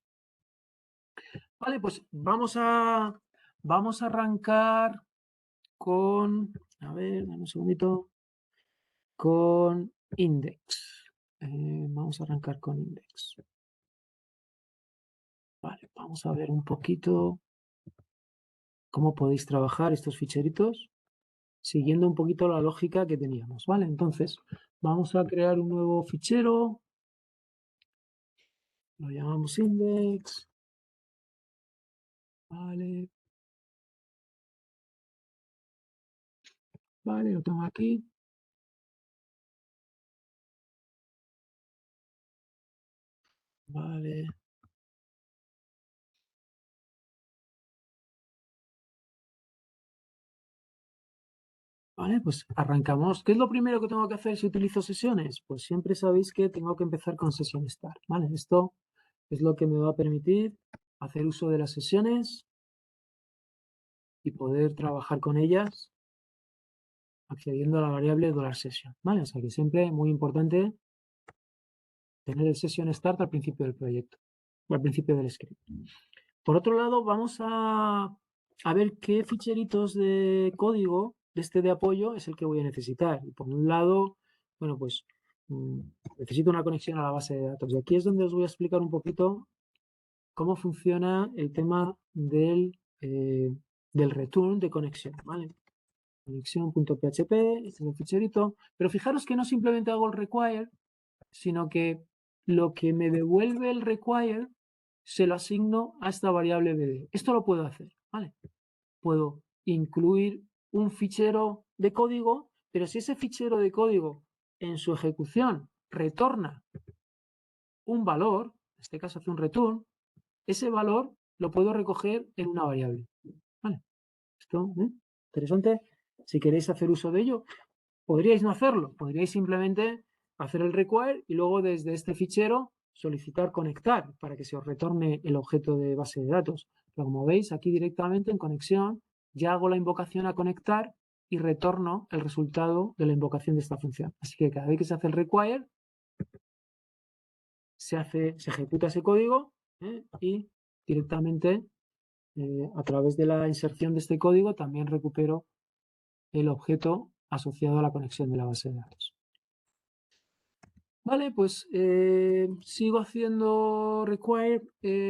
Vale, pues vamos a arrancar con, a ver, dame un segundito, con index. Vamos a arrancar con index. Vale, vamos a ver un poquito cómo podéis trabajar estos ficheritos siguiendo un poquito la lógica que teníamos, ¿vale? Entonces, vamos a crear un nuevo fichero, lo llamamos index, vale, vale, lo tengo aquí, vale. Vale, pues arrancamos. ¿Qué es lo primero que tengo que hacer si utilizo sesiones? Pues siempre sabéis que tengo que empezar con sesión start, ¿vale? Esto es lo que me va a permitir hacer uso de las sesiones y poder trabajar con ellas accediendo a la variable $session, ¿vale? O sea que siempre muy importante tener el session start al principio del proyecto o al principio del script. Por otro lado, vamos a ver qué ficheritos de código de apoyo es el que voy a necesitar. Y por un lado, bueno, pues necesito una conexión a la base de datos. Y aquí es donde os voy a explicar un poquito cómo funciona el tema del return de conexión, ¿vale? Conexión.php, este es el ficherito. Pero fijaros que no simplemente hago el require, sino que lo que me devuelve el require se lo asigno a esta variable bd. Esto lo puedo hacer, ¿vale? Puedo incluir un fichero de código, pero si ese fichero de código en su ejecución retorna un valor, en este caso hace un return, ese valor lo puedo recoger en una variable. ¿Vale? Esto, interesante. Si queréis hacer uso de ello, podríais no hacerlo, podríais simplemente hacer el require y luego desde este fichero solicitar conectar para que se os retorne el objeto de base de datos. Pero como veis, aquí directamente en conexión ya hago la invocación a conectar y retorno el resultado de la invocación de esta función. Así que cada vez que se hace el require, se ejecuta ese código y directamente a través de la inserción de este código también recupero el objeto asociado a la conexión de la base de datos. Vale, pues sigo haciendo require.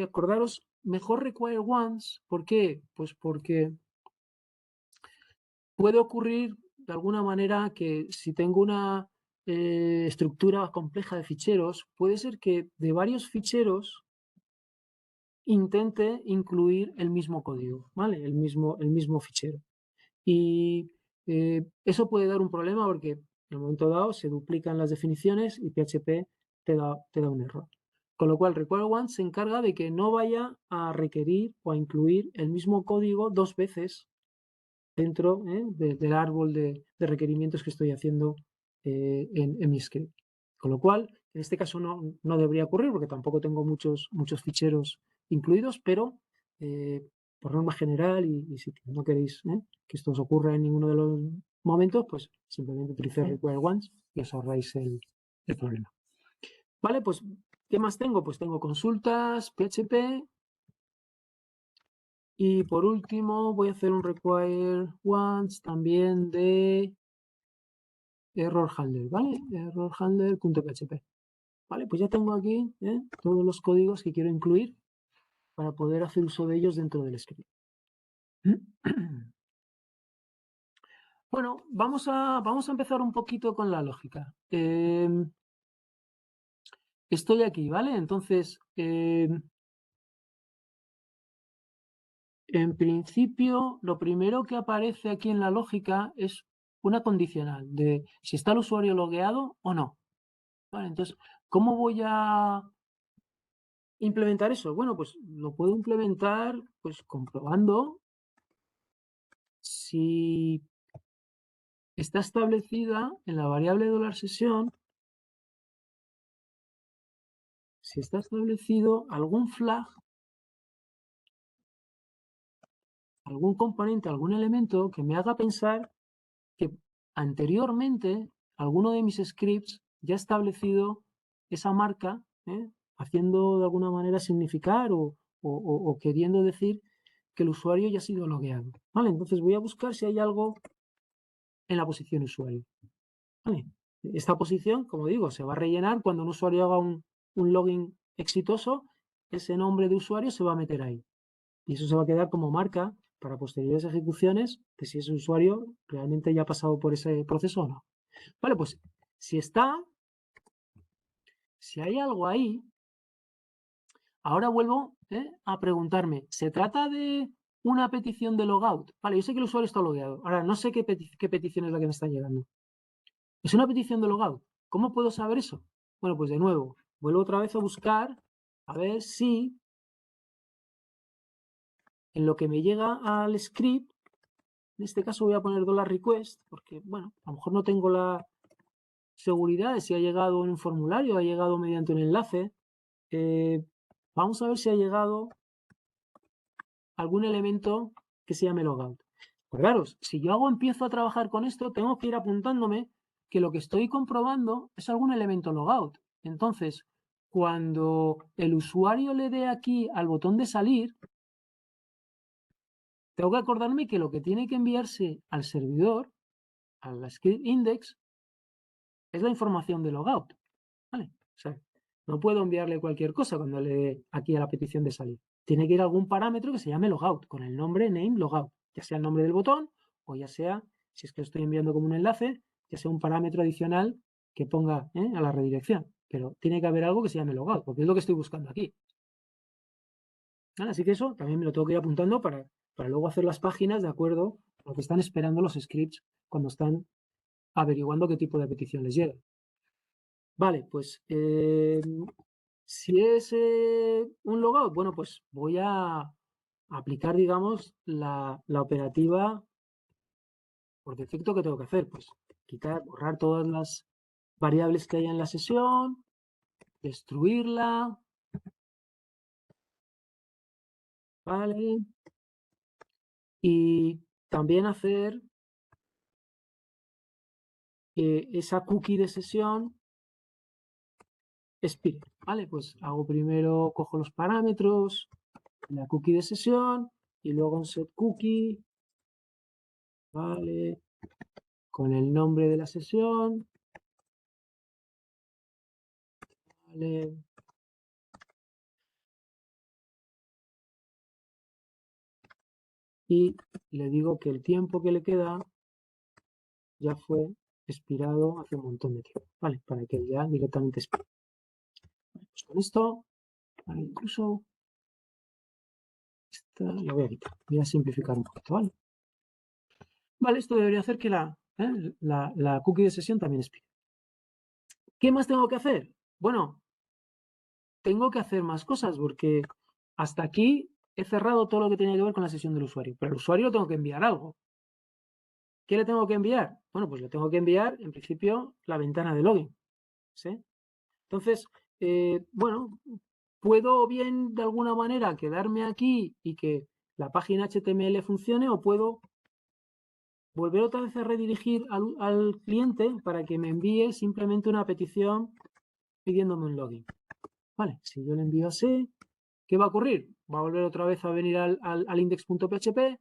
Acordaros, mejor require once. ¿Por qué? Pues porque puede ocurrir de alguna manera que si tengo una estructura compleja de ficheros, puede ser que de varios ficheros intente incluir el mismo código, ¿vale? El mismo fichero. Y eso puede dar un problema porque en el momento dado se duplican las definiciones y PHP te da un error. Con lo cual, require once se encarga de que no vaya a requerir o a incluir el mismo código dos veces dentro del árbol de requerimientos que estoy haciendo en mi script. Con lo cual, en este caso no debería ocurrir porque tampoco tengo muchos ficheros incluidos, pero por norma general y si no queréis que esto os ocurra en ninguno de los momentos, pues simplemente utilicéis require once y os ahorráis el problema. Vale, pues, ¿qué más tengo? Pues tengo consultas, PHP, y por último voy a hacer un require once también de error handler, ¿vale? Error handler.php. Vale, pues ya tengo aquí todos los códigos que quiero incluir para poder hacer uso de ellos dentro del script. Bueno, vamos a empezar un poquito con la lógica. Estoy aquí, ¿vale? Entonces, en principio, lo primero que aparece aquí en la lógica es una condicional de si está el usuario logueado o no. Vale, entonces, ¿cómo voy a implementar eso? Bueno, pues lo puedo implementar pues comprobando si está establecida en la variable $sesión, si está establecido algún flag, algún componente, algún elemento que me haga pensar que anteriormente alguno de mis scripts ya ha establecido esa marca, haciendo de alguna manera significar o queriendo decir que el usuario ya ha sido logueado. ¿Vale? Entonces voy a buscar si hay algo en la posición usuario. ¿Vale? Esta posición, como digo, se va a rellenar cuando un usuario haga un login exitoso, ese nombre de usuario se va a meter ahí. Y eso se va a quedar como marca para posteriores ejecuciones de si ese usuario realmente ya ha pasado por ese proceso o no. Vale, pues si hay algo ahí, ahora vuelvo a preguntarme, ¿se trata de una petición de logout? Vale, yo sé que el usuario está logueado. Ahora, no sé qué petición es la que me está llegando. ¿Es una petición de logout? ¿Cómo puedo saber eso? Bueno, pues de nuevo, vuelvo otra vez a buscar a ver si en lo que me llega al script, en este caso voy a poner $request, porque, bueno, a lo mejor no tengo la seguridad de si ha llegado en un formulario, ha llegado mediante un enlace. Vamos a ver si ha llegado algún elemento que se llame logout. Pues claro, si yo empiezo a trabajar con esto, tengo que ir apuntándome que lo que estoy comprobando es algún elemento logout. Entonces, cuando el usuario le dé aquí al botón de salir, tengo que acordarme que lo que tiene que enviarse al servidor, al script index, es la información de logout. ¿Vale? O sea, no puedo enviarle cualquier cosa cuando le dé aquí a la petición de salir. Tiene que ir a algún parámetro que se llame logout, con el nombre name logout, ya sea el nombre del botón o ya sea, si es que lo estoy enviando como un enlace, ya sea un parámetro adicional que ponga a la redirección. Pero tiene que haber algo que se llame logout, porque es lo que estoy buscando aquí. ¿Vale? Así que eso también me lo tengo que ir apuntando para luego hacer las páginas de acuerdo a lo que están esperando los scripts cuando están averiguando qué tipo de petición les llega. Vale, pues si es un logout, bueno, pues voy a aplicar, digamos, la operativa por defecto que tengo que hacer. Pues quitar, borrar todas las variables que haya en la sesión, destruirla, ¿vale? Y también hacer que esa cookie de sesión expire, ¿vale? Pues hago primero, cojo los parámetros, la cookie de sesión y luego un set cookie, ¿vale? Con el nombre de la sesión, ¿vale? Y le digo que el tiempo que le queda ya fue expirado hace un montón de tiempo, ¿vale? Para que ya directamente expire. Vale, pues con esto, vale, incluso esta la voy a quitar, voy a simplificar un poquito, ¿vale? Vale, esto debería hacer que la cookie de sesión también expire. ¿Qué más tengo que hacer? Bueno, tengo que hacer más cosas porque hasta aquí he cerrado todo lo que tenía que ver con la sesión del usuario, pero al usuario le tengo que enviar algo. ¿Qué le tengo que enviar? Bueno, pues le tengo que enviar, en principio, la ventana de login. ¿Sí? Entonces, bueno, puedo bien de alguna manera quedarme aquí y que la página HTML funcione o puedo volver otra vez a redirigir al cliente para que me envíe simplemente una petición pidiéndome un login. Vale, si yo le envío así, ¿qué va a ocurrir? Va a volver otra vez a venir al index.php.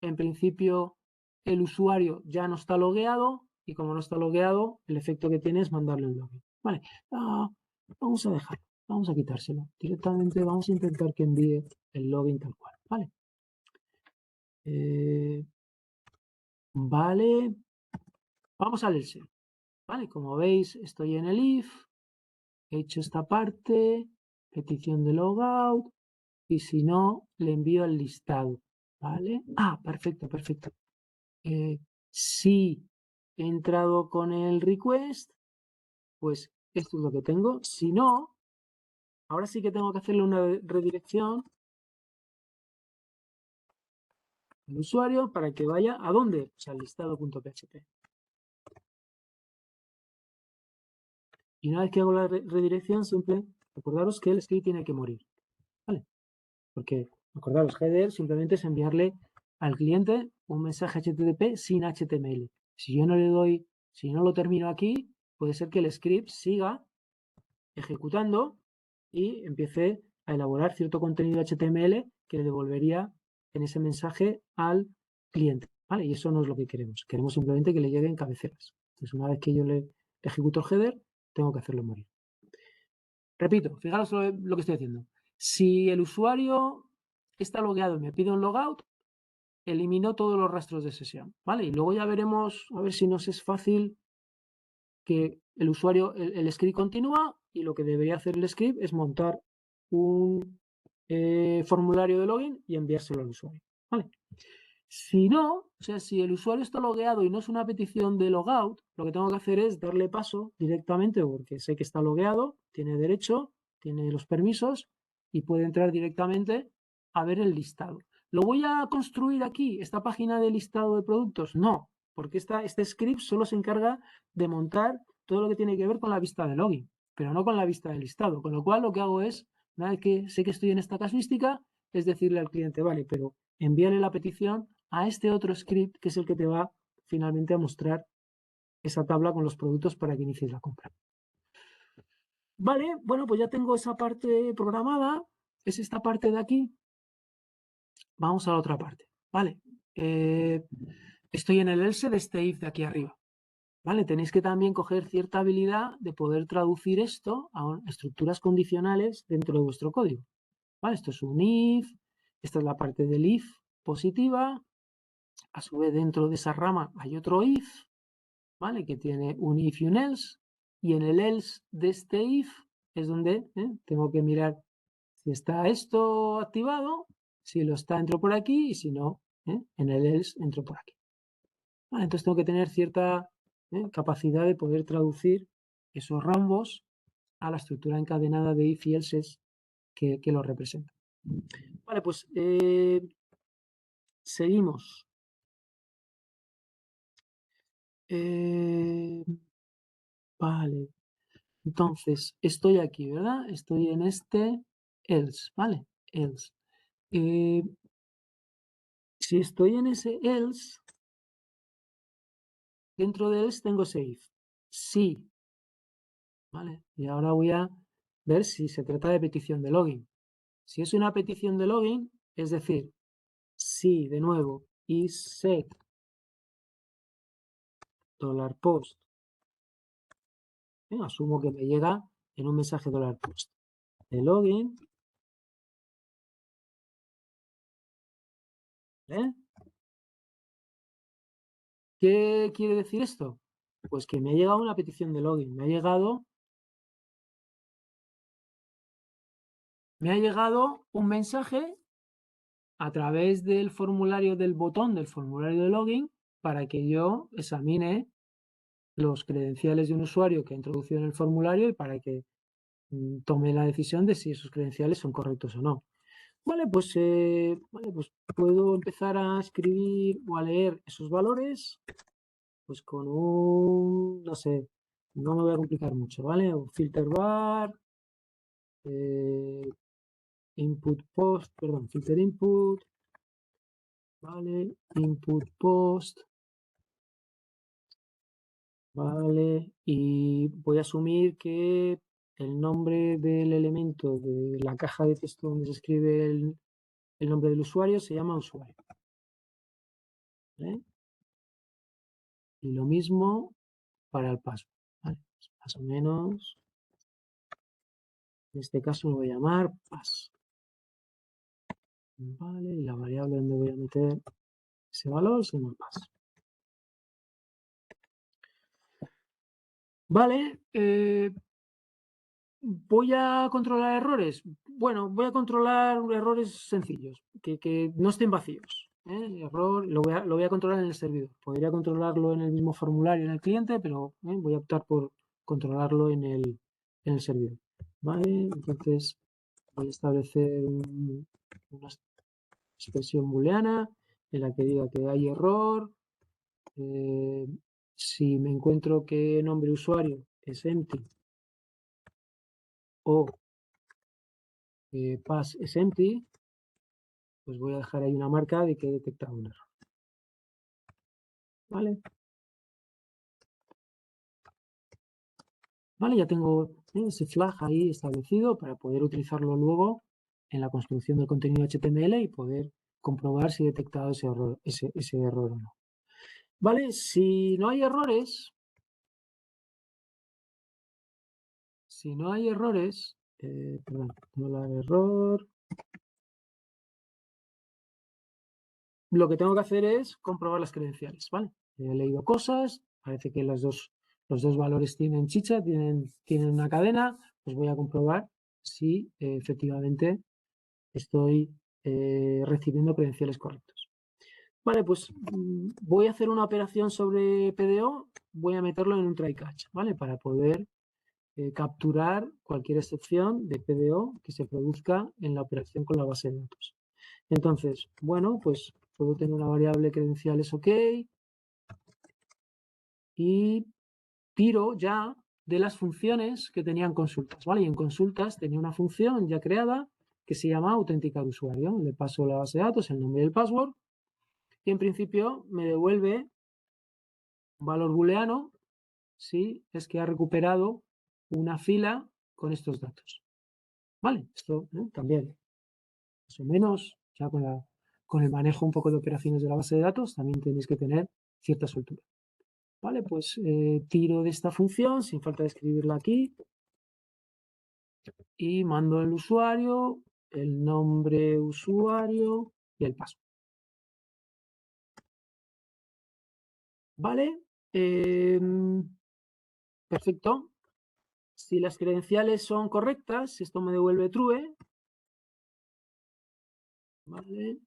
En principio, el usuario ya no está logueado y como no está logueado, el efecto que tiene es mandarle un login. Vale, vamos a dejarlo, vamos a quitárselo. Directamente vamos a intentar que envíe el login tal cual. Vale. Vale, vamos al else. Vale, como veis, estoy en el if, he hecho esta parte, petición de logout, y si no, le envío el listado. ¿Vale? Perfecto, perfecto. Si he entrado con el request, pues esto es lo que tengo. Si no, ahora sí que tengo que hacerle una redirección al usuario para que vaya a dónde, pues al listado.php. Y una vez que hago la redirección, siempre recordaros que el script tiene que morir. ¿Vale? Porque, acordaros, header simplemente es enviarle al cliente un mensaje HTTP sin HTML. Si yo no le doy, si no lo termino aquí, puede ser que el script siga ejecutando y empiece a elaborar cierto contenido HTML que le devolvería en ese mensaje al cliente. ¿Vale? Y eso no es lo que queremos. Queremos simplemente que le lleguen cabeceras. Entonces, una vez que yo le ejecuto el header, tengo que hacerlo morir. Repito, fijaros lo que estoy haciendo. Si el usuario está logueado y me pide un logout, elimino todos los rastros de sesión, ¿vale? Y luego ya veremos, a ver si nos es fácil que el usuario, el script continúa y lo que debería hacer el script es montar un formulario de login y enviárselo al usuario, ¿vale? Si no, o sea, si el usuario está logueado y no es una petición de logout, lo que tengo que hacer es darle paso directamente, porque sé que está logueado, tiene derecho, tiene los permisos y puede entrar directamente a ver el listado. ¿Lo voy a construir aquí, esta página de listado de productos? No, porque este script solo se encarga de montar todo lo que tiene que ver con la vista de login, pero no con la vista de listado. Con lo cual, lo que hago es, una vez que sé que estoy en esta casuística, es decirle al cliente, vale, pero envíale la petición a este otro script que es el que te va finalmente a mostrar esa tabla con los productos para que inicies la compra. Vale, bueno, pues ya tengo esa parte programada. Es esta parte de aquí. Vamos a la otra parte. Vale. Estoy en el else de este if de aquí arriba. Vale, tenéis que también coger cierta habilidad de poder traducir esto a estructuras condicionales dentro de vuestro código. Vale, esto es un if, esta es la parte del if positiva, a su vez dentro de esa rama hay otro if, ¿vale? Que tiene un if y un else, y en el else de este if es donde tengo que mirar si está esto activado, si lo está entro por aquí y si no, en el else entro por aquí. Vale, entonces tengo que tener cierta capacidad de poder traducir esos rambos a la estructura encadenada de if y elses que lo representan. Vale, pues seguimos. Vale, entonces estoy aquí, ¿verdad? Estoy en este else, ¿vale? Else. Si estoy en ese else, dentro de else tengo ese if. Sí, ¿vale? Y ahora voy a ver si se trata de petición de login. Si es una petición de login, es decir, si de nuevo isSet $post, asumo que me llega en un mensaje $post de login, ¿eh? ¿Qué quiere decir esto? Pues que me ha llegado una petición de login, me ha llegado un mensaje a través del formulario del botón del formulario de login para que yo examine los credenciales de un usuario que ha introducido en el formulario y para que tome la decisión de si esos credenciales son correctos o no. Vale, pues puedo empezar a escribir o a leer esos valores pues con un, no sé, no me voy a complicar mucho, ¿vale? Un filter bar, input post, perdón, filter input, ¿vale? Input post, ¿vale? Y voy a asumir que el nombre del elemento de la caja de texto donde se escribe el nombre del usuario se llama usuario, ¿vale? Y lo mismo para el password, ¿vale? Pues más o menos, en este caso lo voy a llamar pass, ¿vale? Y la variable donde voy a meter ese valor se llama pass. Vale, ¿voy a controlar errores? Bueno, voy a controlar errores sencillos, que no estén vacíos. Error lo voy a controlar en el servidor. Podría controlarlo en el mismo formulario en el cliente, pero voy a optar por controlarlo en el servidor. Vale, entonces voy a establecer una expresión booleana en la que diga que hay error. Si me encuentro que nombre usuario es empty o pass es empty, pues voy a dejar ahí una marca de que he detectado un error. ¿Vale? Vale, ya tengo ese flag ahí establecido para poder utilizarlo luego en la construcción del contenido HTML y poder comprobar si he detectado ese error o no. Vale, si no hay errores, perdón, no dar error, lo que tengo que hacer es comprobar las credenciales, ¿vale? He leído cosas, parece que los dos valores tienen chicha, tienen una cadena, pues voy a comprobar si efectivamente estoy recibiendo credenciales correctos. Vale, pues voy a hacer una operación sobre PDO, voy a meterlo en un try catch, ¿vale? Para poder capturar cualquier excepción de PDO que se produzca en la operación con la base de datos. Entonces, bueno, pues puedo tener una variable credenciales OK y tiro ya de las funciones que tenían consultas, ¿vale? Y en consultas tenía una función ya creada que se llama autenticar usuario. Le paso la base de datos, el nombre y el password y en principio me devuelve un valor booleano si es que ha recuperado una fila con estos datos. ¿Vale? Esto también, más o menos, ya con el manejo un poco de operaciones de la base de datos, también tenéis que tener cierta soltura. Vale, pues tiro de esta función sin falta de escribirla aquí y mando el usuario, el nombre usuario y el password. Vale, perfecto. Si las credenciales son correctas, esto me devuelve true. Vale.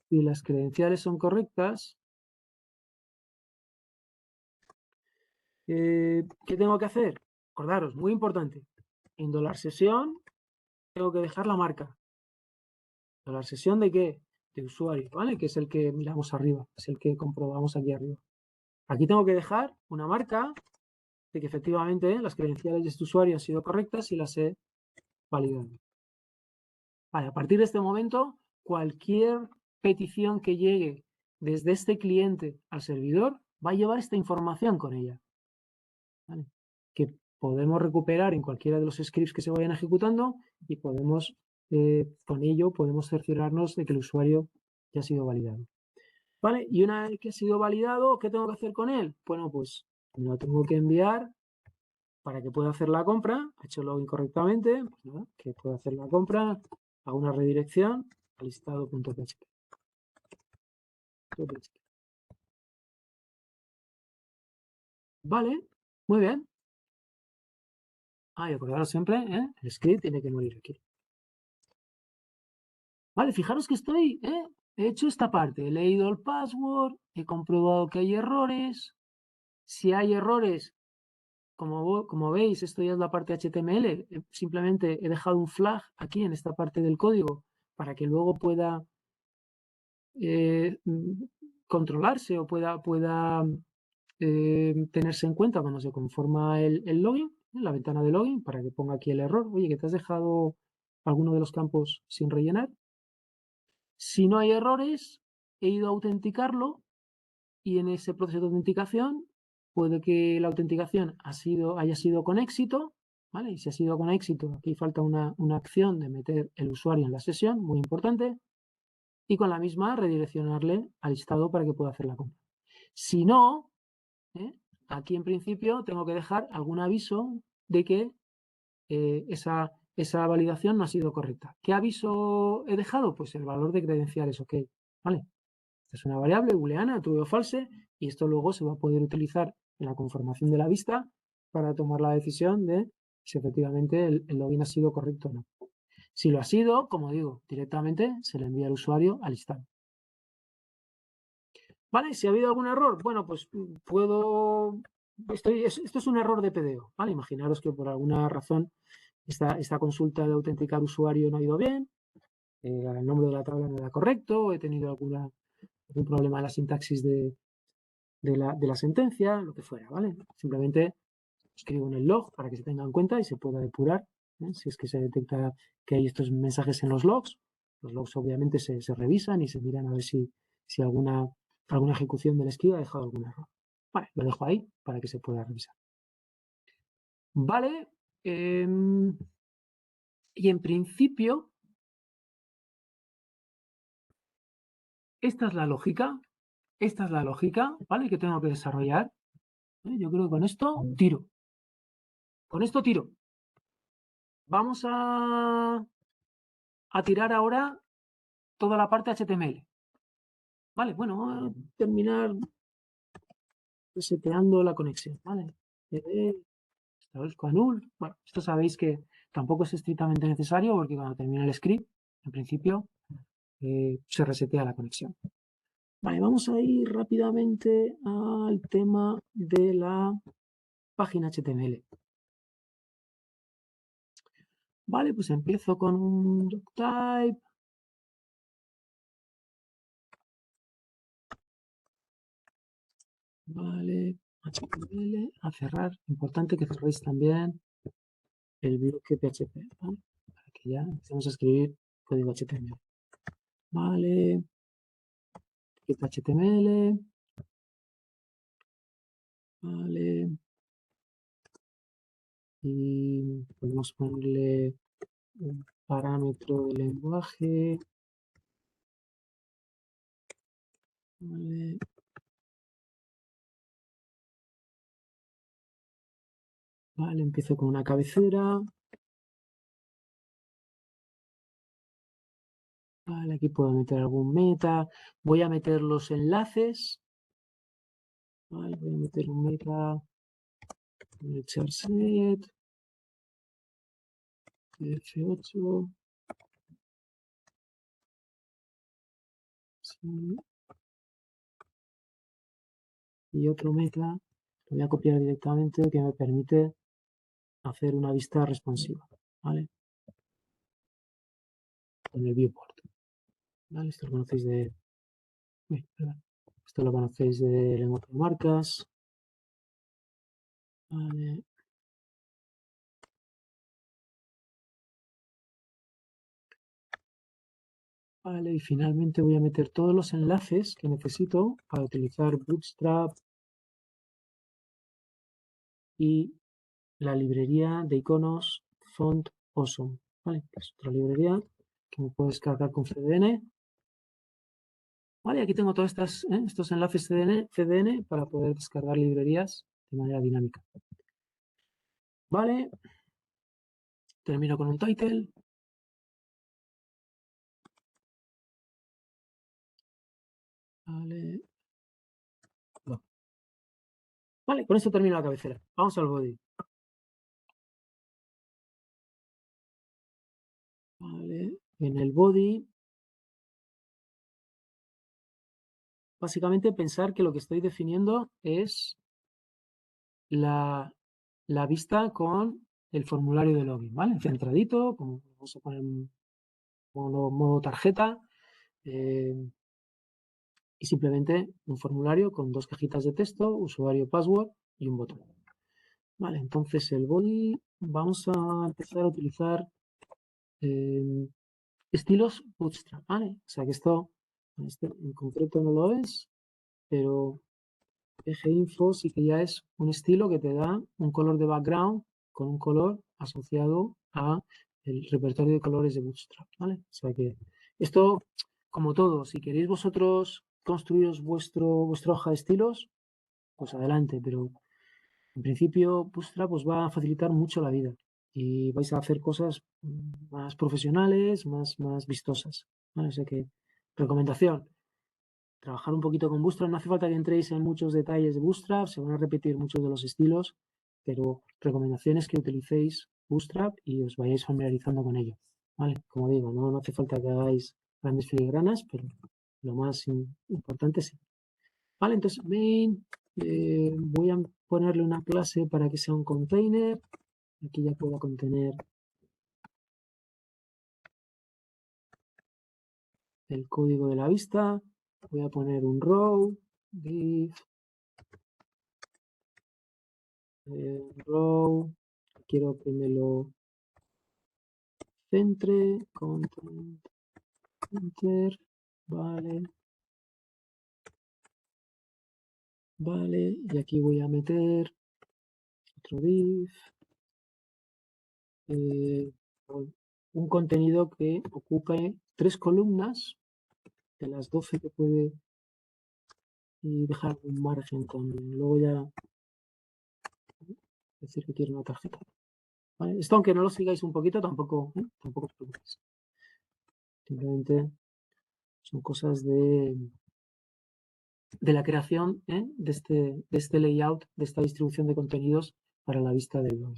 Si las credenciales son correctas, ¿qué tengo que hacer? Acordaros, muy importante. En $sesión tengo que dejar la marca. ¿$sesión de qué? De usuario, ¿vale? Que es el que miramos arriba, es el que comprobamos aquí arriba. Aquí tengo que dejar una marca de que efectivamente las credenciales de este usuario han sido correctas y las he validado. Vale, a partir de este momento, cualquier petición que llegue desde este cliente al servidor va a llevar esta información con ella. ¿Vale? Que podemos recuperar en cualquiera de los scripts que se vayan ejecutando y podemos, con ello, podemos cerciorarnos de que el usuario ya ha sido validado. ¿Vale? Y una vez que ha sido validado, ¿qué tengo que hacer con él? Bueno, pues me lo tengo que enviar para que pueda hacer la compra. He hecho login correctamente, pues nada, que pueda hacer la compra, a una redirección al listado.php. Vale, muy bien. Y acordaros siempre, el script tiene que morir aquí. Vale, fijaros que estoy he hecho esta parte, he leído el password, he comprobado que hay errores. Si hay errores, como veis, esto ya es la parte HTML, simplemente he dejado un flag aquí en esta parte del código para que luego pueda controlarse o pueda tenerse en cuenta cuando se conforma el login, la ventana de login, para que ponga aquí el error. Oye, que te has dejado alguno de los campos sin rellenar. Si no hay errores, he ido a autenticarlo y en ese proceso de autenticación puede que la autenticación haya sido con éxito, ¿vale? Y si ha sido con éxito, aquí falta una acción de meter el usuario en la sesión, muy importante, y con la misma redireccionarle al listado para que pueda hacer la compra. Si no, aquí en principio tengo que dejar algún aviso de que esa validación no ha sido correcta. ¿Qué aviso he dejado? Pues el valor de credencial es OK, ¿vale? Esta es una variable booleana, true o false, y esto luego se va a poder utilizar en la conformación de la vista para tomar la decisión de si efectivamente el login ha sido correcto o no. Si lo ha sido, como digo, directamente se le envía al usuario al listado. ¿Vale? Si ha habido algún error, bueno, pues esto es un error de PDO, ¿vale? Imaginaros que por alguna razón esta consulta de autenticar usuario no ha ido bien, el nombre de la tabla no era correcto, he tenido algún problema en la sintaxis de la sentencia, lo que fuera, ¿vale? Simplemente escribo en el log para que se tenga en cuenta y se pueda depurar, si es que se detecta que hay estos mensajes en los logs. Los logs obviamente se revisan y se miran a ver si alguna ejecución del script ha dejado algún error. Vale, lo dejo ahí para que se pueda revisar. Vale, y en principio esta es la lógica, ¿vale? Que tengo que desarrollar. Yo creo que con esto tiro. Con esto tiro. Vamos a tirar ahora toda la parte HTML. Vale, bueno, vamos a terminar reseteando la conexión, ¿vale? Establezco a null. Bueno, esto sabéis que tampoco es estrictamente necesario porque cuando termina el script, en principio, se resetea la conexión. Vale, vamos a ir rápidamente al tema de la página HTML. Vale, pues empiezo con un doctype. Vale, HTML, a cerrar. Importante que cerréis también el bloque PHP, ¿vale? Para que ya empecemos a escribir código HTML. Vale, HTML. Vale. Y podemos ponerle un parámetro de lenguaje. Vale. Vale, empiezo con una cabecera. Vale, aquí puedo meter algún meta. Voy a meter los enlaces. Vale, voy a meter un meta en el charset. F8. Sí. Y otro meta. Lo voy a copiar directamente que me permite hacer una vista responsiva. ¿Vale? Con el viewport. ¿Vale? Esto lo conocéis de... Uy, perdón. Esto lo conocéis de lenguaje de marcas. Vale. Vale, y finalmente voy a meter todos los enlaces que necesito para utilizar Bootstrap y la librería de iconos Font Awesome. Vale, es otra librería que me puedo descargar con CDN. Vale, aquí tengo todos estos enlaces CDN para poder descargar librerías de manera dinámica. Vale, termino con un title. Vale. Vale, con esto termino la cabecera. Vamos al body. Vale, en el body básicamente pensar que lo que estoy definiendo es la vista con el formulario de login, ¿vale? Centradito, como vamos a poner modo tarjeta, y simplemente un formulario con dos cajitas de texto, usuario, password y un botón. Vale, entonces el body vamos a empezar a utilizar estilos Bootstrap, ¿vale? O sea que esto en concreto no lo es, pero eje info sí que ya es un estilo que te da un color de background con un color asociado a el repertorio de colores de Bootstrap, ¿vale? O sea que esto, como todo, si queréis vosotros construiros vuestra hoja de estilos, pues adelante, pero en principio Bootstrap os va a facilitar mucho la vida y vais a hacer cosas más profesionales, más vistosas, ¿vale? O sea que, recomendación, trabajar un poquito con Bootstrap. No hace falta que entréis en muchos detalles de Bootstrap, se van a repetir muchos de los estilos, pero recomendaciones que utilicéis Bootstrap y os vayáis familiarizando con ello. ¿Vale? Como digo, no hace falta que hagáis grandes filigranas, pero lo más importante sí. Vale, entonces main, voy a ponerle una clase para que sea un container. Aquí ya pueda contener el código de la vista. Voy a poner un row, div, row, quiero que me lo centre, content, enter, vale, vale, y aquí voy a meter otro div, un contenido que ocupe 3 columnas de las 12 que puede y dejar un margen con, luego ya decir que quiero una tarjeta. ¿Vale? Esto aunque no lo sigáis un poquito, tampoco os preocupéis. Simplemente son cosas de la creación de este layout, de esta distribución de contenidos para la vista del blog.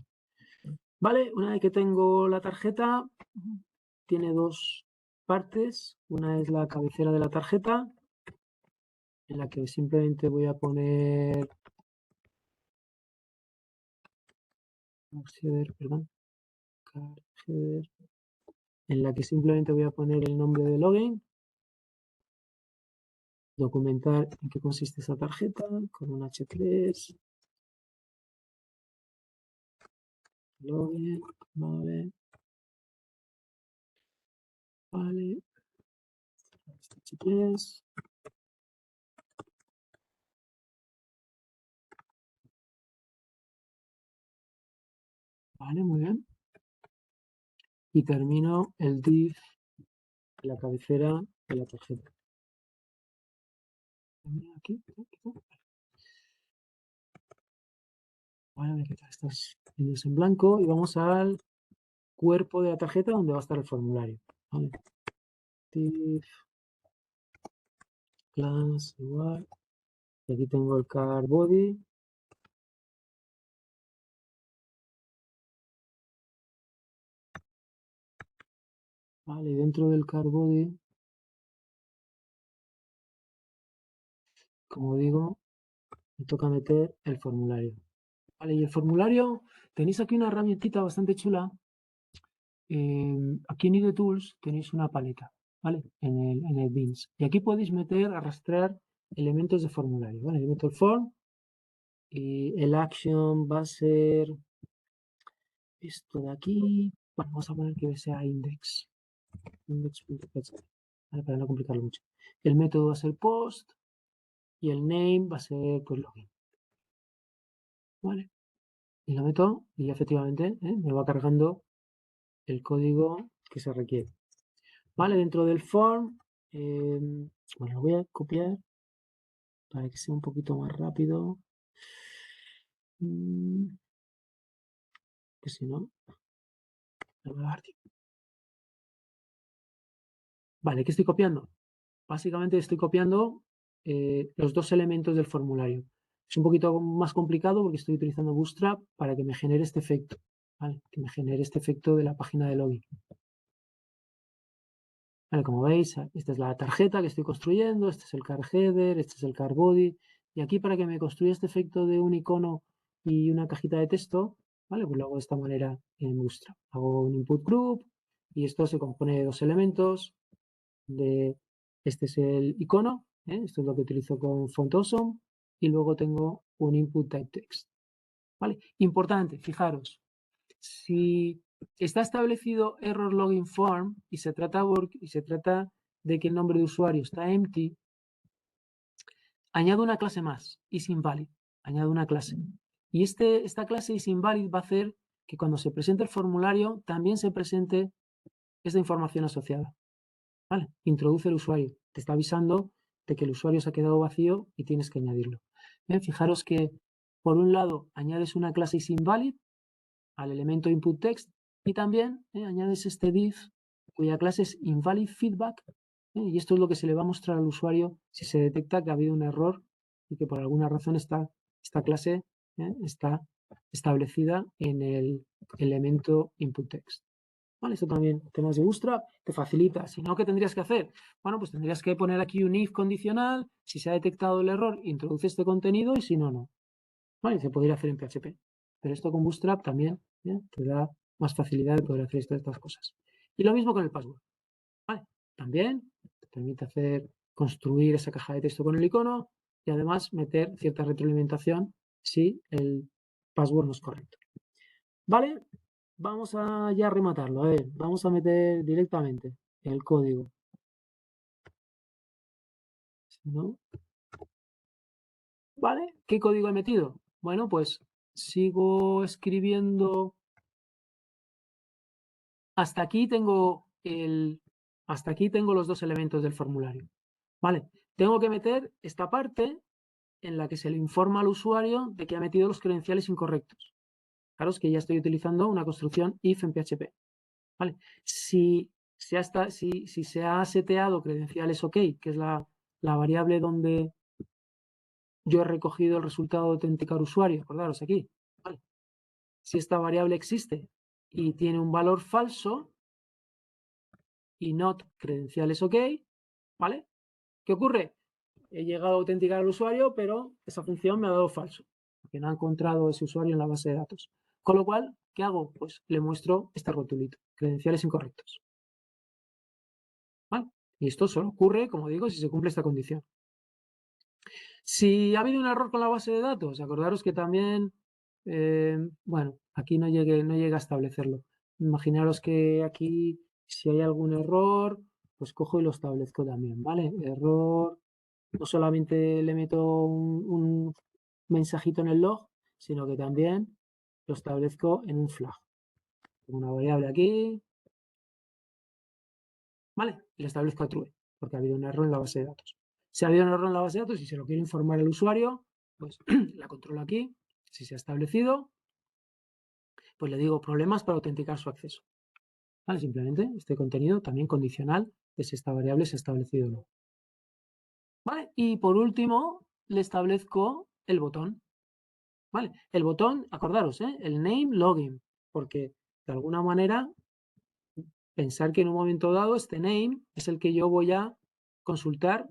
Vale, una vez que tengo la tarjeta, tiene dos partes. Una es la cabecera de la tarjeta, en la que simplemente voy a poner perdón, header, en la que simplemente voy a poner el nombre de login, documentar en qué consiste esa tarjeta con un H3, login, vale, vale, H3, vale, muy bien, y termino el div de la cabecera de la tarjeta. Aquí, voy a quitar estas líneas en blanco y vamos al cuerpo de la tarjeta donde va a estar el formulario. ¿Vale? Div, class igual. Y aquí tengo el card body. Vale, y dentro del card body, como digo, me toca meter el formulario. Vale, y el formulario, tenéis aquí una herramientita bastante chula. Aquí en IDE Tools tenéis una paleta, ¿vale? En el Beans. Y aquí podéis meter, arrastrar elementos de formulario, ¿vale? Yo meto el form y el action va a ser esto de aquí. Bueno, vamos a poner que sea index. Index.php, ¿vale? Para no complicarlo mucho. El método va a ser post y el name va a ser pues login. ¿Vale? Y lo meto y efectivamente me va cargando el código que se requiere. Vale, dentro del form, bueno, lo voy a copiar para que sea un poquito más rápido. Que si no, me va a dar tiempo. Vale, ¿qué estoy copiando? Básicamente estoy copiando los dos elementos del formulario. Es un poquito más complicado porque estoy utilizando Bootstrap para que me genere este efecto, ¿vale? Que me genere este efecto de la página de login. Vale, como veis, esta es la tarjeta que estoy construyendo, este es el car header, este es el car body, y aquí para que me construya este efecto de un icono y una cajita de texto, ¿vale? Pues lo hago de esta manera en Bootstrap. Hago un input group y esto se compone de dos elementos. Este es el icono, esto es lo que utilizo con Font Awesome, y luego tengo un input type text. ¿Vale? Importante, fijaros, si está establecido error login form y se trata de que el nombre de usuario está empty, añado una clase más, isInvalid, añado una clase. Y esta clase isInvalid va a hacer que cuando se presente el formulario también se presente esta información asociada. ¿Vale? Introduce el usuario, te está avisando de que el usuario se ha quedado vacío y tienes que añadirlo. Fijaros que por un lado añades una clase isInvalid al elemento input text y también añades este div cuya clase es invalid feedback y esto es lo que se le va a mostrar al usuario si se detecta que ha habido un error y que por alguna razón esta clase está establecida en el elemento input text. Vale, esto también, temas de Bootstrap, te facilita. Si no, ¿qué tendrías que hacer? Bueno, pues tendrías que poner aquí un if condicional, si se ha detectado el error, introduce este contenido y si no, no. Vale, se podría hacer en PHP. Pero esto con Bootstrap también te da más facilidad de poder hacer estas cosas. Y lo mismo con el password. Vale, también te permite construir esa caja de texto con el icono y además meter cierta retroalimentación si el password no es correcto. Vale, vamos a ya rematarlo. A ver, vamos a meter directamente el código. ¿No? ¿Vale? ¿Qué código he metido? Bueno, pues sigo escribiendo. Hasta aquí tengo los dos elementos del formulario. Vale, tengo que meter esta parte en la que se le informa al usuario de que ha metido los credenciales incorrectos. Claro, es que ya estoy utilizando una construcción if en PHP. Vale, si se ha seteado credenciales OK, que es la variable donde yo he recogido el resultado de autenticar usuario, acordaros aquí. Vale. Si esta variable existe y tiene un valor falso, y not credenciales OK, ¿vale? ¿Qué ocurre? He llegado a autenticar al usuario, pero esa función me ha dado falso, porque no ha encontrado ese usuario en la base de datos. Con lo cual, ¿qué hago? Pues le muestro este rotulito, credenciales incorrectos. ¿Vale? Y esto solo ocurre, como digo, si se cumple esta condición. Si ha habido un error con la base de datos, acordaros que también, bueno, aquí no llegue a establecerlo. Imaginaros que aquí, si hay algún error, pues cojo y lo establezco también, ¿vale? Error, no solamente le meto un mensajito en el log, sino que también lo establezco en un flag. Tengo una variable aquí, ¿vale? Y le establezco a true, porque ha habido un error en la base de datos. Si ha habido un error en la base de datos y se lo quiere informar al usuario, pues la controlo aquí. Si se ha establecido, pues le digo problemas para autenticar su acceso. ¿Vale? Simplemente este contenido también condicional de si esta variable se ha establecido o no. ¿Vale? Y por último, le establezco el botón. ¿Vale? El botón, acordaros, el name login, porque de alguna manera pensar que en un momento dado este name es el que yo voy a consultar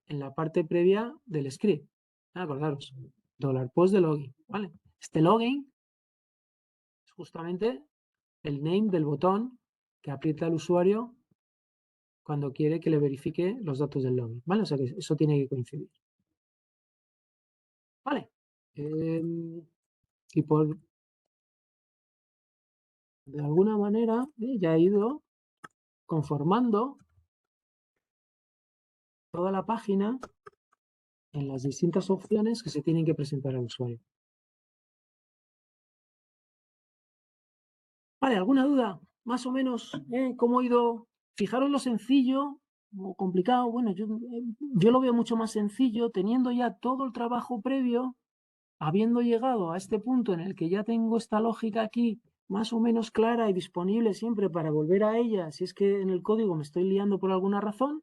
en la parte previa del script. Acordaros, $post de login, ¿vale? Este login es justamente el name del botón que aprieta el usuario cuando quiere que le verifique los datos del login, ¿vale? O sea que eso tiene que coincidir. ¿Vale? Y de alguna manera ya he ido conformando toda la página en las distintas opciones que se tienen que presentar al usuario. Vale, ¿alguna duda? Más o menos, ¿cómo he ido? Fijaros lo sencillo o complicado. Bueno, yo lo veo mucho más sencillo, teniendo ya todo el trabajo previo, habiendo llegado a este punto en el que ya tengo esta lógica aquí más o menos clara y disponible siempre para volver a ella si es que en el código me estoy liando por alguna razón,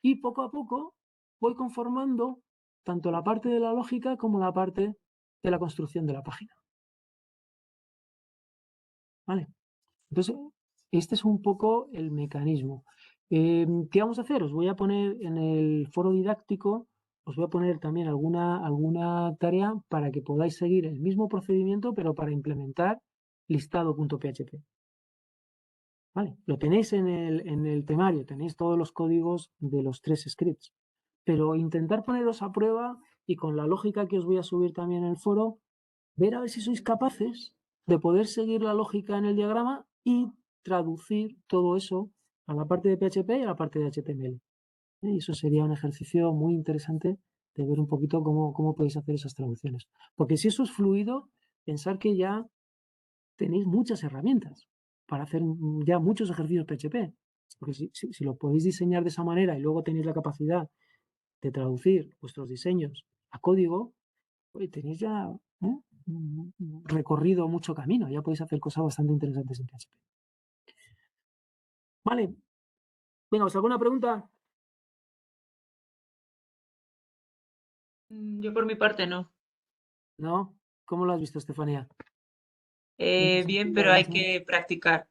y poco a poco voy conformando tanto la parte de la lógica como la parte de la construcción de la página. ¿Vale? Entonces, este es un poco el mecanismo. ¿Qué vamos a hacer? Os voy a poner en el foro didáctico, os voy a poner también alguna tarea para que podáis seguir el mismo procedimiento, pero para implementar listado.php. ¿Vale? Lo tenéis en el temario, tenéis todos los códigos de los 3 scripts, pero intentar poneros a prueba y con la lógica que os voy a subir también en el foro, ver a ver si sois capaces de poder seguir la lógica en el diagrama y traducir todo eso a la parte de PHP y a la parte de HTML. Y eso sería un ejercicio muy interesante de ver un poquito cómo podéis hacer esas traducciones. Porque si eso es fluido, pensar que ya tenéis muchas herramientas para hacer ya muchos ejercicios PHP. Porque si lo podéis diseñar de esa manera y luego tenéis la capacidad de traducir vuestros diseños a código, pues tenéis ya recorrido mucho camino, ya podéis hacer cosas bastante interesantes en PHP. Vale, venga, ¿os alguna pregunta? Yo por mi parte no. ¿No? ¿Cómo lo has visto, Estefanía? ¿Tiene Bien, sentido pero hay más o menos? que practicar.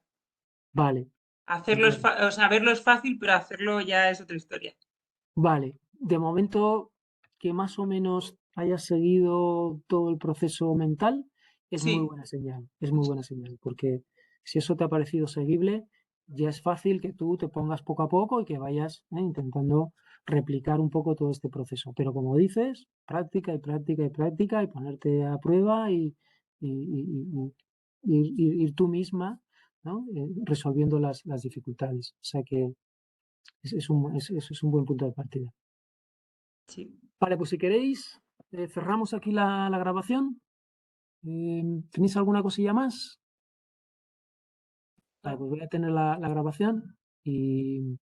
Vale, Hacerlo es, vale, o sea, verlo es fácil, pero hacerlo ya es otra historia. vale. De momento, que más o menos hayas seguido todo el proceso mental, es muy Sí, buena señal, es muy buena señal, porque si eso te ha parecido seguible, ya es fácil que tú te pongas poco a poco y que vayas intentando replicar un poco todo este proceso. Pero como dices, práctica y práctica y práctica y ponerte a prueba y ir tú misma, ¿no? Resolviendo las dificultades. O sea que es un buen punto de partida. sí. Vale, pues si queréis, cerramos aquí la grabación. ¿Tenéis alguna cosilla más? Vale, ¿No? pues voy a tener la grabación y